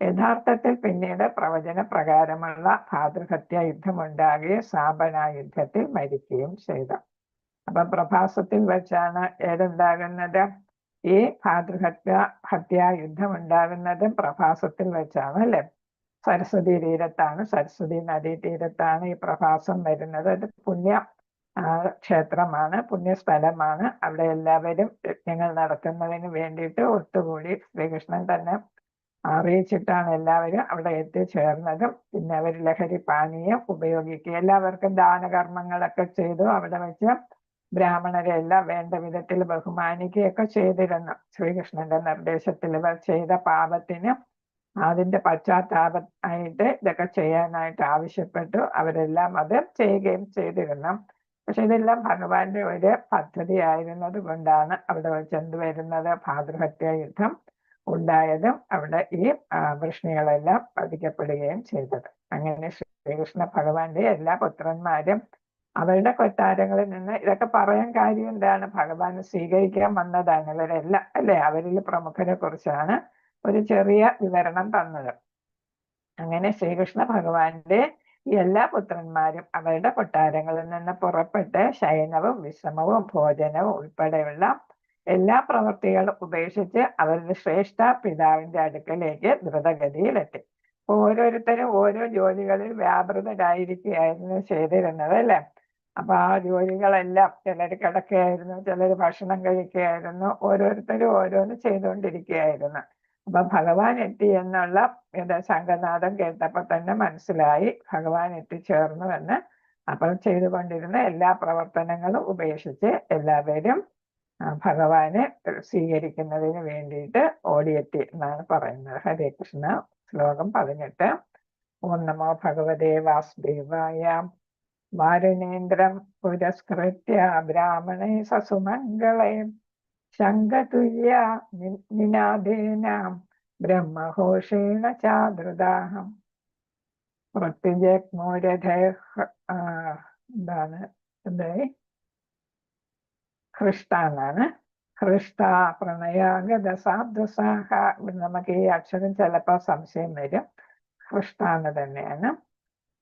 യഥാർത്ഥത്തിൽ പിന്നീട് പ്രവചന പ്രകാരമുള്ള ഭാതൃഹത്യാ യുദ്ധമുണ്ടാകുകയും സാമ്പൻ ആ യുദ്ധത്തിൽ മരിക്കുകയും ചെയ്തു. അപ്പൊ പ്രഭാസത്തിൽ വെച്ചാണ് ഏതുണ്ടാകുന്നത്, ഈ ഭാതൃഹത്യാ യുദ്ധം ഉണ്ടാകുന്നതും പ്രഭാസത്തിൽ വെച്ചാണ് അല്ലെ. സരസ്വതി തീരത്താണ്, സരസ്വതി നദീ തീരത്താണ് ഈ പ്രഭാസം വരുന്നത്. അത് ക്ഷേത്രമാണ്, പുണ്യസ്ഥലമാണ്. അവിടെ എല്ലാവരും യജ്ഞങ്ങൾ നടത്തുന്നതിന് വേണ്ടിയിട്ട് ഒത്തുകൂടി. ശ്രീകൃഷ്ണൻ തന്നെ അറിയിച്ചിട്ടാണ് എല്ലാവരും അവിടെ എത്തിച്ചേർന്നതും. പിന്നെ അവർ ലഹരി പാനീയം ഉപയോഗിക്കുക, എല്ലാവർക്കും ദാനകർമ്മങ്ങളൊക്കെ ചെയ്തു. അവിടെ വെച്ച് ബ്രാഹ്മണരെ എല്ലാം വേണ്ട വിധത്തിൽ ബഹുമാനിക്കുകയൊക്കെ ചെയ്തിരുന്നു. ശ്രീകൃഷ്ണന്റെ നിർദ്ദേശത്തിൽ ഇവർ ചെയ്ത പാപത്തിന് അതിന്റെ പശ്ചാത്താപമായിട്ട് ഇതൊക്കെ ചെയ്യാനായിട്ട് ആവശ്യപ്പെട്ടു. അവരെല്ലാം അത് ചെയ്യുകയും ചെയ്തിരുന്നു. പക്ഷെ ഇതെല്ലാം ഭഗവാന്റെ ഒരു പദ്ധതി ആയിരുന്നത് കൊണ്ടാണ് അവിടെ വെച്ച് എന്ത് വരുന്നത്, ഭാതൃഹത്യാ യുദ്ധം ഉണ്ടായതും അവിടെ ഈ വൃഷ്ണികളെല്ലാം വധിക്കപ്പെടുകയും ചെയ്തത്. അങ്ങനെ ശ്രീകൃഷ്ണ ഭഗവാന്റെ എല്ലാ പുത്രന്മാരും അവരുടെ കൊട്ടാരങ്ങളിൽ നിന്ന്, ഇതൊക്കെ പറയാൻ കാര്യം എന്താണ്, ഭഗവാനെ സ്വീകരിക്കാൻ വന്നതാണ് ഇവരെല്ലാം അല്ലെ. അവരിൽ പ്രമുഖരെ കുറിച്ചാണ് ഒരു ചെറിയ വിവരണം തന്നത്. അങ്ങനെ ശ്രീകൃഷ്ണ ഭഗവാന്റെ എല്ലാ പുത്രന്മാരും അവരുടെ കൊട്ടാരങ്ങളിൽ നിന്ന് പുറപ്പെട്ട് ശയനവും വിശ്രമവും ഭോജനവും ഉൾപ്പെടെയുള്ള എല്ലാ പ്രവൃത്തികളും ഉപേക്ഷിച്ച് അവരുടെ ശ്രേഷ്ഠ പിതാവിന്റെ അടുക്കലേക്ക് ദ്രുതഗതിയിലെത്തി. ഓരോരുത്തരും ഓരോ ജോലികളിൽ വ്യാപൃതരായിരിക്കുകയായിരുന്നു ചെയ്തിരുന്നത് അല്ലെ. അപ്പൊ ആ ജോലികളെല്ലാം, ചിലർ കിടക്കുകയായിരുന്നു, ചിലർ ഭക്ഷണം കഴിക്കുകയായിരുന്നു, ഓരോരുത്തരും ഓരോന്ന് ചെയ്തുകൊണ്ടിരിക്കുകയായിരുന്നു. അപ്പൊ ഭഗവാൻ എത്തി എന്നുള്ള ശംഖനാദം കേട്ടപ്പോൾ തന്നെ മനസ്സിലായി ഭഗവാൻ എത്തിച്ചേർന്നു എന്ന്. അപ്പോൾ ചെയ്തുകൊണ്ടിരുന്ന എല്ലാ പ്രവർത്തനങ്ങളും ഉപേക്ഷിച്ച് എല്ലാവരും ഭഗവാനെ സ്വീകരിക്കുന്നതിന് വേണ്ടിയിട്ട് ഓടിയെത്തി എന്നാണ് പറയുന്നത്. ഹരേ കൃഷ്ണ. ശ്ലോകം 18. ഓം നമോ ഭഗവതേ വാസുദേവായ. വാരുണേന്ദ്രം പുരസ്കൃത്യ ബ്രാഹ്മണേ സസുമംഗളേ ശംഖതുല്യ നിനാദേന ബ്രഹ്മഘോഷേണ ചാദൃതാഹം ഹൃഷ്ടാന്നാണ്. ഹൃഷ്ട പ്രണയാഗത സാധുസാഹ. നമുക്ക് ഈ അക്ഷരം ചിലപ്പോൾ സംശയം വരും. ഹൃഷ്ടാന്ന് തന്നെയാണ്.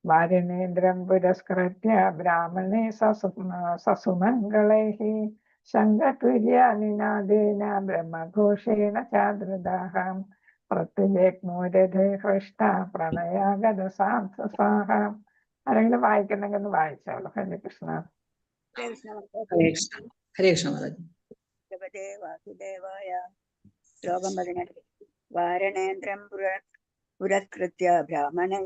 വാരുണേന്ദ്രം പുരസ്കൃത്യ ബ്രാഹ്മണേ സസുമംഗളൈഹി ശംഖതുല്യ നിനാദേന ബ്രഹ്മഘോഷേണ ചാദൃതാഹം പ്രത്യുജഗ്മോരഥേ ഹൃഷ്ട പ്രണയാഗത സാധുസാഹ. ആരെങ്കിലും വായിക്കുന്നെങ്കിൽ ഒന്ന് വായിച്ചോളൂ. ഹരേ കൃഷ്ണ. ഹരേ കൃഷ്ണ മാതാജി. വാസുദേവായ. ശ്ലോകം 18. വാരണേന്ദ്രം പുരസ്കൃത്യ ബ്രാഹ്മണേ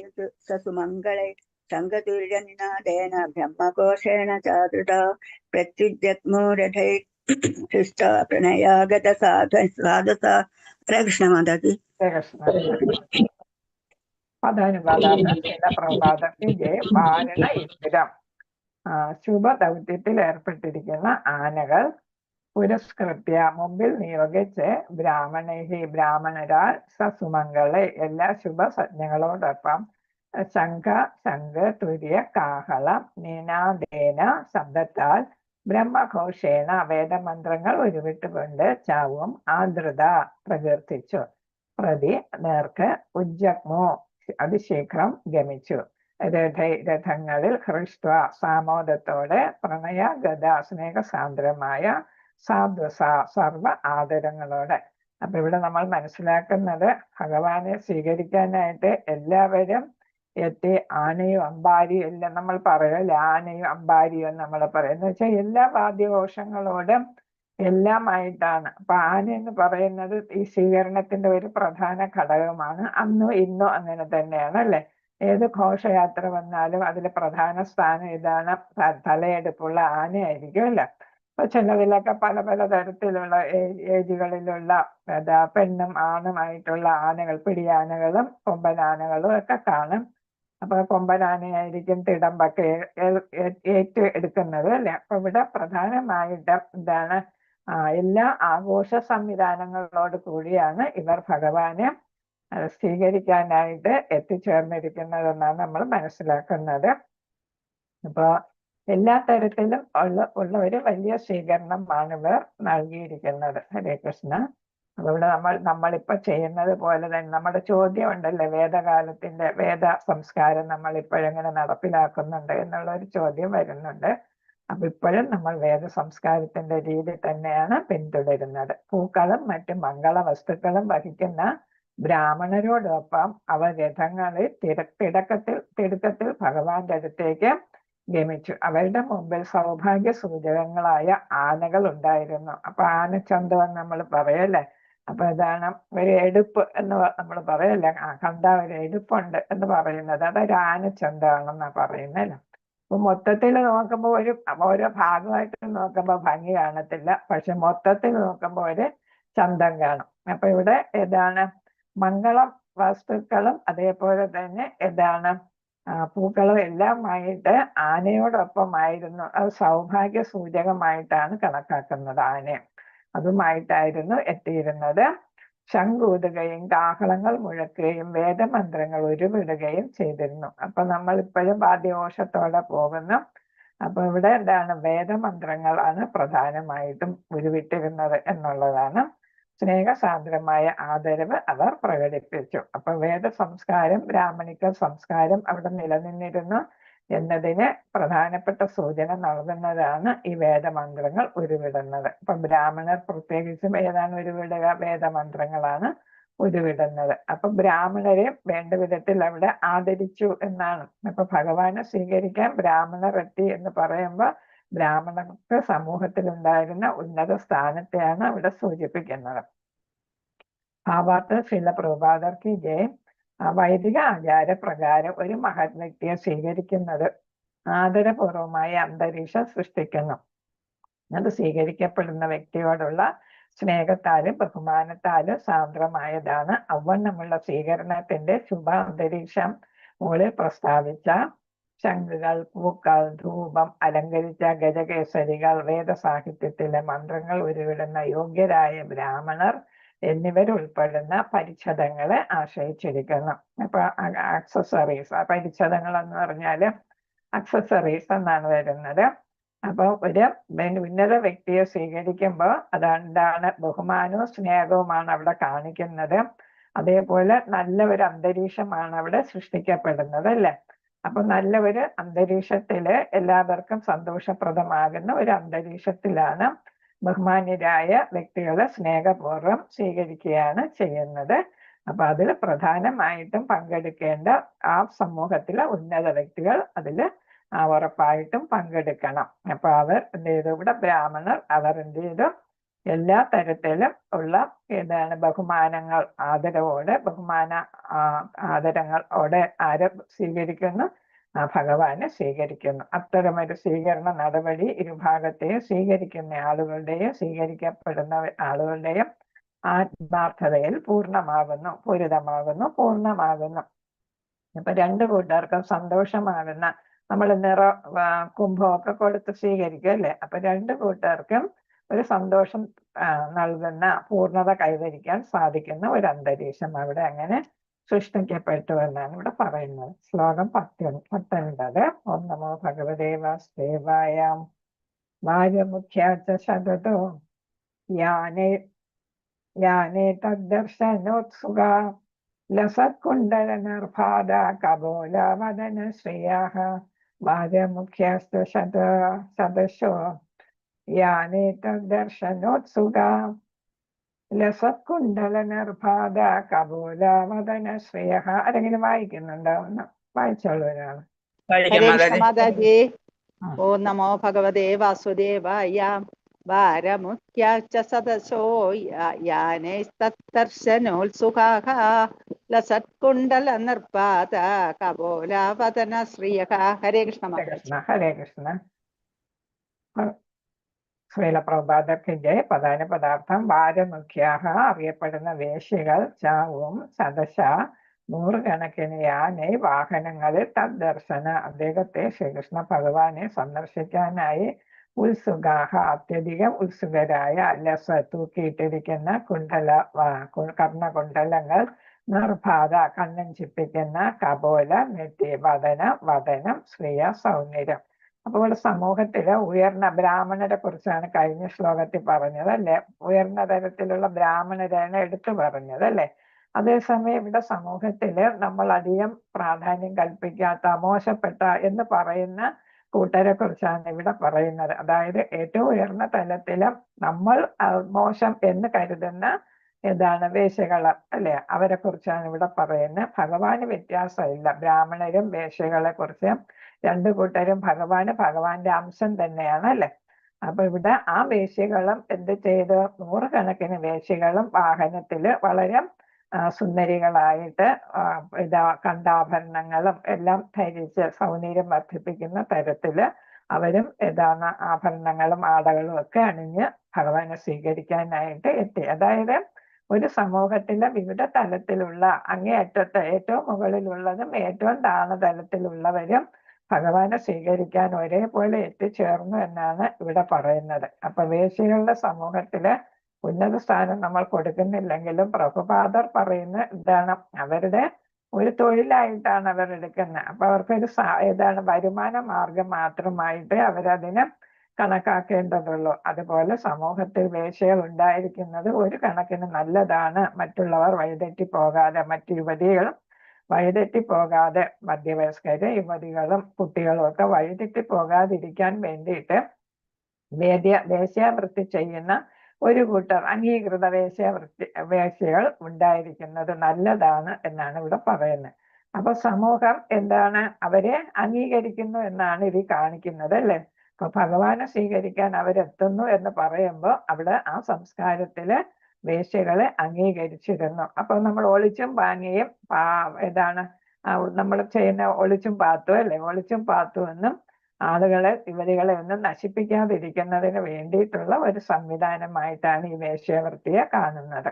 സസുമംഗളേ ശംഖതുല്യനിനാദേന ബ്രഹ്മഘോഷേണ ചാദൃത പ്രത്യുജഗ്മോ രഥൈ ഹൃഷ്ട പ്രണയാഗത സാധുസാ हरे कृष्ण माता जी। കൃഷ്ണ പദാനുപാതാർത്ഥ ചില പ്രഭാതത്തിന്റെ വാരണ ഇത്തരം ശുഭ ദൗത്യത്തിൽ ഏർപ്പെട്ടിരിക്കുന്ന ആനകൾ പുരസ്കൃത്യ മുമ്പിൽ നിയോഗിച്ച് ബ്രാഹ്മണരാൽ സസുമംഗളെ എല്ലാ ശുഭസജ്ഞകളോടൊപ്പം ശംഖ ശംഖ് തുര്യ കാഹളം നിനാദേന ശബ്ദത്താൽ ബ്രഹ്മഘോഷേണ വേദമന്ത്രങ്ങൾ ഉരുവിട്ടുകൊണ്ട് ചാവും ആദൃത പ്രകീർത്തിച്ചു. പ്രതി നേർക്ക് ഉജ്ജഗ്മോ അതിശീഘ്രം ഗമിച്ചു. രഥങ്ങളിൽ ഹൃഷ്ട സാമോദത്തോടെ പ്രണയഗത സ്നേഹസാന്ദ്രമായ സാധ്വസ സർവ ആദരങ്ങളോടെ. അപ്പൊ ഇവിടെ നമ്മൾ മനസ്സിലാക്കുന്നത് ഭഗവാനെ സ്വീകരിക്കാനായിട്ട് എല്ലാവരും എത്തി. ആനയും അമ്പാരിയും എല്ലാം നമ്മൾ പറയല്ലേ, ആനയും അമ്പാരിയും നമ്മൾ പറയും എന്ന് വെച്ചാൽ എല്ലാ വാദ്യഘോഷങ്ങളോടും എല്ലാമായിട്ടാണ്. അപ്പൊ ആന എന്ന് പറയുന്നത് ഈ സ്വീകരണത്തിന്റെ ഒരു പ്രധാന ഘടകമാണ്. അന്നും ഇന്നും അങ്ങനെ തന്നെയാണ് അല്ലെ. ഏത് ഘോഷയാത്ര വന്നാലും അതിലെ പ്രധാന സ്ഥാനം ഇതാണ്. തലയെടുപ്പുള്ള ആനയായിരിക്കും അല്ലെ. അപ്പൊ ചിലതിലൊക്കെ പല പല തരത്തിലുള്ള ഏജുകളിലുള്ള പെണ്ണും ആണുമായിട്ടുള്ള ആനകൾ, പിടിയാനകളും കൊമ്പനാനകളും ഒക്കെ കാണും. അപ്പൊ കൊമ്പനാനയായിരിക്കും തിടമ്പൊക്കെ ഏറ്റെടുക്കുന്നത് അല്ലെ. അപ്പൊ ഇവിടെ പ്രധാനമായിട്ട് എന്താണ്, എല്ലാ ആഘോഷ സംവിധാനങ്ങളോട് കൂടിയാണ് ഇവർ ഭഗവാനെ സ്വീകരിക്കാനായിട്ട് എത്തിച്ചേർന്നിരിക്കുന്നതെന്നാണ് നമ്മൾ മനസ്സിലാക്കുന്നത്. അപ്പൊ എല്ലാ തരത്തിലും ഉള്ള ഒരു വലിയ സ്വീകരണമാണ് ഇവർ നൽകിയിരിക്കുന്നത്. ഹരേ കൃഷ്ണ. അതുകൊണ്ട് നമ്മളിപ്പോ ചെയ്യുന്നത് പോലെ തന്നെ നമ്മുടെ ചോദ്യം ഉണ്ടല്ലോ, വേദകാലത്തിന്റെ വേദ സംസ്കാരം നമ്മൾ ഇപ്പോഴെങ്ങനെ നടപ്പിലാക്കുന്നുണ്ട് എന്നുള്ള ഒരു ചോദ്യം വരുന്നുണ്ട്. അപ്പൊ ഇപ്പോഴും നമ്മൾ വേദ സംസ്കാരത്തിന്റെ രീതി തന്നെയാണ് പിന്തുടരുന്നത്. പൂക്കളും മറ്റു മംഗള വസ്തുക്കളും വഹിക്കുന്ന ബ്രാഹ്മണരോടൊപ്പം അവർ രഥങ്ങളിൽ തിടുക്കത്തിൽ ഭഗവാന്റെ അടുത്തേക്ക് ഗമിച്ചു. അവരുടെ മുമ്പിൽ സൗഭാഗ്യ സൂചകങ്ങളായ ആനകൾ ഉണ്ടായിരുന്നു. അപ്പൊ ആനച്ചന്തം നമ്മൾ പറയല്ലേ. അപ്പൊ ഇതാണ് ഒരു എടുപ്പ് എന്ന് നമ്മൾ പറയല്ലേ, കണ്ട ഒരു എടുപ്പുണ്ട് എന്ന് പറയുന്നത്, അതൊരു ആനച്ചന്തമാണെന്നാ പറയുന്നല്ലേ. അപ്പൊ മൊത്തത്തിൽ നോക്കുമ്പോൾ ഓരോ ഭാഗമായിട്ട് നോക്കുമ്പോൾ ഭംഗി കാണത്തില്ല, പക്ഷെ മൊത്തത്തിൽ നോക്കുമ്പോൾ ഒരു ചന്തം കാണും. അപ്പൊ ഇവിടെ ഏതാണ് മംഗളം വസ്തുക്കളും അതേപോലെ തന്നെ ഏതാണ് പൂക്കളും എല്ലാമായിട്ട് ആനയോടൊപ്പമായിരുന്നു. അത് സൗഭാഗ്യ സൂചകമായിട്ടാണ് കണക്കാക്കുന്നത്. ആനയെ അതുമായിട്ടായിരുന്നു എത്തിയിരുന്നത്. ശംഖൂതുകയും കാഹളങ്ങൾ മുഴക്കുകയും വേദമന്ത്രങ്ങൾ ഉരുവിടുകയും ചെയ്തിരുന്നു. അപ്പൊ നമ്മൾ ഇപ്പോഴും വാദ്യഘോഷത്തോടെ പോകുന്നു. അപ്പൊ ഇവിടെ എന്താണ്, വേദമന്ത്രങ്ങളാണ് പ്രധാനമായിട്ടും ഉരുവിട്ടിരുന്നത് എന്നുള്ളതാണ്. സ്നേഹസാന്ദ്രമായ ആദരവ് അവർ പ്രകടിപ്പിച്ചു. അപ്പൊ വേദ സംസ്കാരം, ബ്രാഹ്മണിക സംസ്കാരം അവിടെ നിലനിന്നിരുന്നു എന്നതിന് പ്രധാനപ്പെട്ട സൂചന നൽകുന്നതാണ് ഈ വേദമന്ത്രങ്ങൾ ഉരുവിടുന്നത്. അപ്പൊ ബ്രാഹ്മണർ പ്രത്യേകിച്ചും ഏതാണ് ഉരുവിടുക, വേദമന്ത്രങ്ങളാണ് ഉരുവിടുന്നത്. അപ്പൊ ബ്രാഹ്മണരെ വേണ്ട വിധത്തിൽ അവിടെ ആദരിച്ചു എന്നാണ്. അപ്പൊ ഭഗവാനെ സ്വീകരിക്കാൻ ബ്രാഹ്മണർ എത്തി എന്ന് പറയുമ്പോൾ ബ്രാഹ്മണർക്ക് സമൂഹത്തിൽ ഉണ്ടായിരുന്ന ഉന്നത സ്ഥാനത്തെയാണ് അവിടെ സൂചിപ്പിക്കുന്നത്. ഭാവാർത്ഥ ശില പ്രഭാതർക്ക് ജയം. വൈദിക ആചാരപ്രകാരം ഒരു മഹത് വ്യക്തിയെ സ്വീകരിക്കുന്നത് ആദരപൂർവമായ അന്തരീക്ഷം സൃഷ്ടിക്കുന്നു. അത് സ്വീകരിക്കപ്പെടുന്ന വ്യക്തിയോടുള്ള സ്നേഹത്താലും ബഹുമാനത്താലും സാന്ദ്രമായതാണ്. അവണ്ണമുള്ള സ്വീകരണത്തിന്റെ ശുഭ അന്തരീക്ഷം മുകളിൽ പ്രസ്താവിച്ച ശംഖുകൾ, പൂക്കൾ, ധൂപം, അലങ്കരിച്ച ഗജകേസരികൾ, വേദസാഹിത്യത്തിലെ മന്ത്രങ്ങൾ ഉരുവിടുന്ന യോഗ്യരായ ബ്രാഹ്മണർ എന്നിവരുൾപ്പെടുന്ന പരിച്ഛദങ്ങളെ ആശ്രയിച്ചിരിക്കുന്നു. അപ്പൊ ആക്സസറീസ്, പരിച്ഛദങ്ങൾ എന്ന് പറഞ്ഞാല് ആക്സസറീസ് എന്നാണ് വരുന്നത്. അപ്പൊ ഒരു ഉന്നത വ്യക്തിയെ സ്വീകരിക്കുമ്പോൾ അതെന്താണ്, ബഹുമാനവും സ്നേഹവുമാണ് അവിടെ കാണിക്കുന്നത്. അതേപോലെ നല്ല ഒരു അന്തരീക്ഷമാണ് അവിടെ സൃഷ്ടിക്കപ്പെടുന്നത് അല്ലെ. അപ്പൊ നല്ല ഒരു അന്തരീക്ഷത്തില് എല്ലാവർക്കും സന്തോഷപ്രദമാകുന്ന ഒരു അന്തരീക്ഷത്തിലാണ് ബഹുമാന്യരായ വ്യക്തികളെ സ്നേഹപൂർവ്വം സ്വീകരിക്കുകയാണ് ചെയ്യുന്നത്. അപ്പൊ അതിൽ പ്രധാനമായിട്ടും പങ്കെടുക്കേണ്ട ആ സമൂഹത്തിലെ ഉന്നത വ്യക്തികൾ അതിൽ ഉറപ്പായിട്ടും പങ്കെടുക്കണം. അപ്പൊ അവർ എന്ത് ചെയ്തു, ഇവിടെ ബ്രാഹ്മണർ അവർ എന്ത് ചെയ്തു, എല്ലാ തരത്തിലും ഉള്ള ബഹുമാനങ്ങൾ ആദരവോടെ ആദരങ്ങളോടെ ആരെ സ്വീകരിക്കുന്നു, ഭഗവാനെ സ്വീകരിക്കുന്നു. അത്തരമൊരു സ്വീകരണ നടപടി ഇരുഭാഗത്തെയും സ്വീകരിക്കുന്ന ആളുകളുടെയും സ്വീകരിക്കപ്പെടുന്ന ആളുകളുടെയും ആത്മാർത്ഥതയിൽ പൂരിതമാകുന്നു പൂർണ്ണമാകുന്നു. അപ്പൊ രണ്ടു കൂട്ടർക്കും സന്തോഷമാകുന്ന നമ്മൾ കുംഭമൊക്കെ കൊടുത്ത് സ്വീകരിക്കും അല്ലേ? അപ്പൊ രണ്ടു കൂട്ടർക്കും ഒരു സന്തോഷം നൽകുന്ന പൂർണ്ണത കൈവരിക്കാൻ സാധിക്കുന്ന ഒരു അന്തരീക്ഷം അവിടെ അങ്ങനെ സൃഷ്ടിക്കപ്പെട്ടു എന്നാണ് ഇവിടെ പറയുന്നത്. ശ്ലോകം 19. ഓം നമോ ഭഗവതേ വാസുദേവായ. ഭാര്യമുഖ്യാച്ച ശതതോ യാനേ തദ്ദർശനോത്സുക ലസത്കുണ്ടലനിർഭാത കപോലവദന ശ്രിയഃ. ഭാര്യമുഖ്യസ്തു ശതശോ യാനേ തദ്ദർശനോത്സുക ലസത്കുണ്ടലനിർഭാത കപോലവദന ശ്രിയഃ. ആരെങ്കിലും വായിക്കുന്നുണ്ടോ? ഒന്ന് വായിച്ചോളൂ ഒരാൾ. ഹരേ കൃഷ്ണ മാതാജി. ഓം നമോ ഭഗവതേ വാസുദേവായ. ഭാരമുഖ്യാച്ച സദസോ യാനൈസ്തത്തർശനോത്സുകാഃ ലസത്കുണ്ടല നിർപ്പാത കപോലവദന ശ്രിയഃ. ഹരേ കൃഷ്ണ മാതാജി. ഹരേ കൃഷ്ണ. ശ്രീല പ്രഭുപാദർക്ക് ജയ്. പ്രധാന പദാർത്ഥം ഭാരമുഖ്യാഹ അറിയപ്പെടുന്ന വേശ്യകൾ ചാവും സദശ നൂറുകണക്കിന് യാനൈ വാഹനങ്ങളിൽ തദ്ദർശന അദ്ദേഹത്തെ ശ്രീകൃഷ്ണ ഭഗവാനെ സന്ദർശിക്കാനായി ഉത്സുകാഹ അത്യധികം ഉത്സുകരായ ലസ തൂക്കിയിട്ടിരിക്കുന്ന കർണകുണ്ടലങ്ങൾ നിർബാധ കണ്ണഞ്ചിപ്പിക്കുന്ന കപോല നെറ്റി വദനം ശ്രീയ സൗന്ദര്യം. അപ്പൊ ഇവിടെ സമൂഹത്തില് ഉയർന്ന ബ്രാഹ്മണരെ കുറിച്ചാണ് കഴിഞ്ഞ ശ്ലോകത്തിൽ പറഞ്ഞത് അല്ലെ? ഉയർന്ന തരത്തിലുള്ള ബ്രാഹ്മണരാണ് എടുത്തു പറഞ്ഞത് അല്ലെ? അതേസമയം ഇവിടെ സമൂഹത്തില് നമ്മൾ അധികം പ്രാധാന്യം കൽപ്പിക്കാത്ത മോശപ്പെട്ട എന്ന് പറയുന്ന കൂട്ടരെ കുറിച്ചാണ് ഇവിടെ പറയുന്നത്. അതായത് ഏറ്റവും ഉയർന്ന തലത്തില് നമ്മൾ മോശം എന്ന് കരുതുന്ന വേശ്യകള് അല്ലെ? അവരെ കുറിച്ചാണ് ഇവിടെ പറയുന്നത്. ഭഗവാന് വ്യത്യാസമില്ല. ബ്രാഹ്മണരും വേശ്യകളെ കുറിച്ച് രണ്ടു കൂട്ടരും ഭഗവാന്റെ അംശം തന്നെയാണ് അല്ലെ? അപ്പൊ ഇവിടെ ആ വേശ്യകളും എന്ത് ചെയ്തു? നൂറുകണക്കിന് വേശ്യകളും വാഹനത്തില് വളരെ സുന്ദരികളായിട്ട് കണ്ടാഭരണങ്ങളും എല്ലാം ധരിച്ച് സൗന്ദര്യം വർദ്ധിപ്പിക്കുന്ന തരത്തില് അവരും ആഭരണങ്ങളും ആടകളും ഒക്കെ അണിഞ്ഞ് ഭഗവാനെ സ്വീകരിക്കാനായിട്ട് എത്തി. അതായത് ഒരു സമൂഹത്തിലെ വിവിധ തലത്തിലുള്ള അങ്ങേയറ്റത്ത് ഏറ്റവും മുകളിലുള്ളതും ഏറ്റവും താഴ്ന്ന തലത്തിലുള്ളവരും ഭഗവാനെ സ്വീകരിക്കാൻ ഒരേപോലെ എത്തിച്ചേർന്നു എന്നാണ് ഇവിടെ പറയുന്നത്. അപ്പൊ വേശ്യകളുടെ സമൂഹത്തില് ഉന്നത സ്ഥാനം നമ്മൾ കൊടുക്കുന്നില്ലെങ്കിലും പ്രഭുപാദർ പറയുന്ന അവരുടെ ഒരു തൊഴിലായിട്ടാണ് അവർ എടുക്കുന്നത്. അപ്പൊ അവർക്കൊരു വരുമാന മാർഗം മാത്രമായിട്ട് അവരതിനെ കണക്കാക്കേണ്ടതുള്ളൂ. അതുപോലെ സമൂഹത്തിൽ വേശ്യകൾ ഉണ്ടായിരിക്കുന്നത് ഒരു കണക്കിന് നല്ലതാണ്. മറ്റുള്ളവർ വഴിതെറ്റി പോകാതെ, മറ്റു യുവതികൾ വഴിതെറ്റി പോകാതെ, മധ്യവയസ്കര് യുവതികളും കുട്ടികളും ഒക്കെ വഴിതെറ്റി പോകാതിരിക്കാൻ വേണ്ടിയിട്ട് വേശ്യാവൃത്തി ചെയ്യുന്ന ഒരു കൂട്ടർ അംഗീകൃത വേശ്യകൾ ഉണ്ടായിരിക്കുന്നത് നല്ലതാണ് എന്നാണ് ഇവിടെ പറയുന്നത്. അപ്പൊ സമൂഹം അവരെ അംഗീകരിക്കുന്നു എന്നാണ് ഇത് കാണിക്കുന്നത് അല്ലെ? അപ്പൊ ഭഗവാനെ സ്വീകരിക്കാൻ അവരെത്തുന്നു എന്ന് പറയുമ്പോൾ അവിടെ ആ സംസ്കാരത്തില് വേശ്യകളെ അംഗീകരിച്ചിരുന്നു. അപ്പൊ നമ്മൾ ഒളിച്ചും പാങ്ങിയും നമ്മൾ ചെയ്യുന്ന ഒളിച്ചും പാത്തും അല്ലെ? ഒളിച്ചും പാത്തും എന്നും യുവതികളെ ഒന്നും നശിപ്പിക്കാതിരിക്കുന്നതിന് വേണ്ടിയിട്ടുള്ള ഒരു സംവിധാനമായിട്ടാണ് ഈ വേശ്യാവൃത്തിയെ കാണുന്നത്.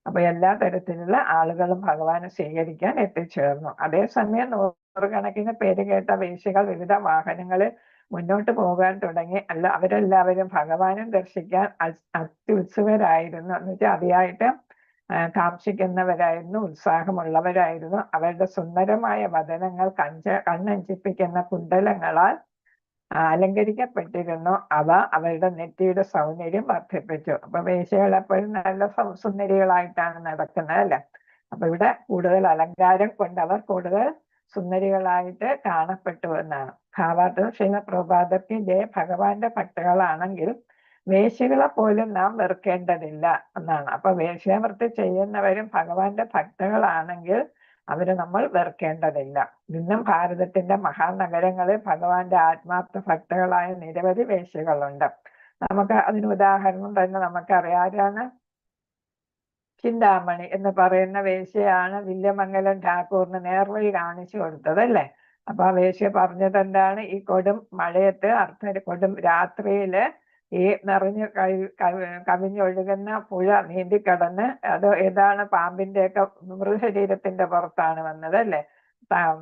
അപ്പൊ എല്ലാ തരത്തിലുള്ള ആളുകളും ഭഗവാനെ സ്വീകരിക്കാൻ എത്തിച്ചേർന്നു. അതേസമയം നൂറുകണക്കിന് പേര് കേട്ട വേശ്യകൾ വിവിധ വാഹനങ്ങളിൽ മുന്നോട്ട് പോകാൻ തുടങ്ങി. അവരെല്ലാവരും ഭഗവാനും ദർശിക്കാൻ അത്യുത്സുകരായിരുന്നു. എന്ന് വെച്ചാൽ അതിയായിട്ട് കാക്ഷിക്കുന്നവരായിരുന്നു, ഉത്സാഹമുള്ളവരായിരുന്നു. അവരുടെ സുന്ദരമായ വദനങ്ങൾ കണ്ണഞ്ചിപ്പിക്കുന്ന കുണ്ടലങ്ങളാൽ അലങ്കരിക്കപ്പെട്ടിരുന്നു. അവ അവരുടെ നെറ്റിയുടെ സൗന്ദര്യം വർദ്ധിപ്പിച്ചു. അപ്പൊ വേശ്യകൾ എപ്പോഴും നല്ല സുന്ദരികളായിട്ടാണ് നടക്കുന്നത് അല്ലെ? അപ്പൊ ഇവിടെ കൂടുതൽ അലങ്കാരം കൊണ്ട് അവർ കൂടുതൽ സുന്ദരികളായിട്ട് കാണപ്പെട്ടു എന്നാണ്. ഭാവാർത്ഥം ശ്രീല പ്രഭുപാദർക്ക് ഭഗവാന്റെ ഭക്തകളാണെങ്കിൽ വേശ്യകളെ പോലും നാം വെറുക്കേണ്ടതില്ല എന്നാണ്. അപ്പൊ വേശ്യാവൃത്തി ചെയ്യുന്നവരും ഭഗവാന്റെ ഭക്തകളാണെങ്കിൽ അവരെ നമ്മൾ വെറുക്കേണ്ടതില്ല. ഇന്നും ഭാരതത്തിന്റെ മഹാനഗരങ്ങളിൽ ഭഗവാന്റെ ആത്മാർത്ഥ ഭക്തകളായ നിരവധി വേശ്യകളുണ്ട്. നമുക്ക് അതിന് ഉദാഹരണം തന്നെ നമുക്കറിയാവുന്ന ചിന്താമണി എന്ന് പറയുന്ന വേശ്യയാണ് വില്യമംഗലം ഠാക്കൂറിന് നേർവഴി കാണിച്ചു കൊടുത്തത് അല്ലെ? അപ്പൊ ആ വേശ്യ പറഞ്ഞത് എന്താണ്? ഈ കൊടും മഴയത്ത് കൊടും രാത്രിയില് ഈ നിറഞ്ഞു കവിഞ്ഞൊഴുകുന്ന പുഴ നീന്തിക്കടന്ന് അത് ഏതാണ് പാമ്പിന്റെയൊക്കെ മൃതശരീരത്തിന്റെ പുറത്താണ് വന്നത് അല്ലേ?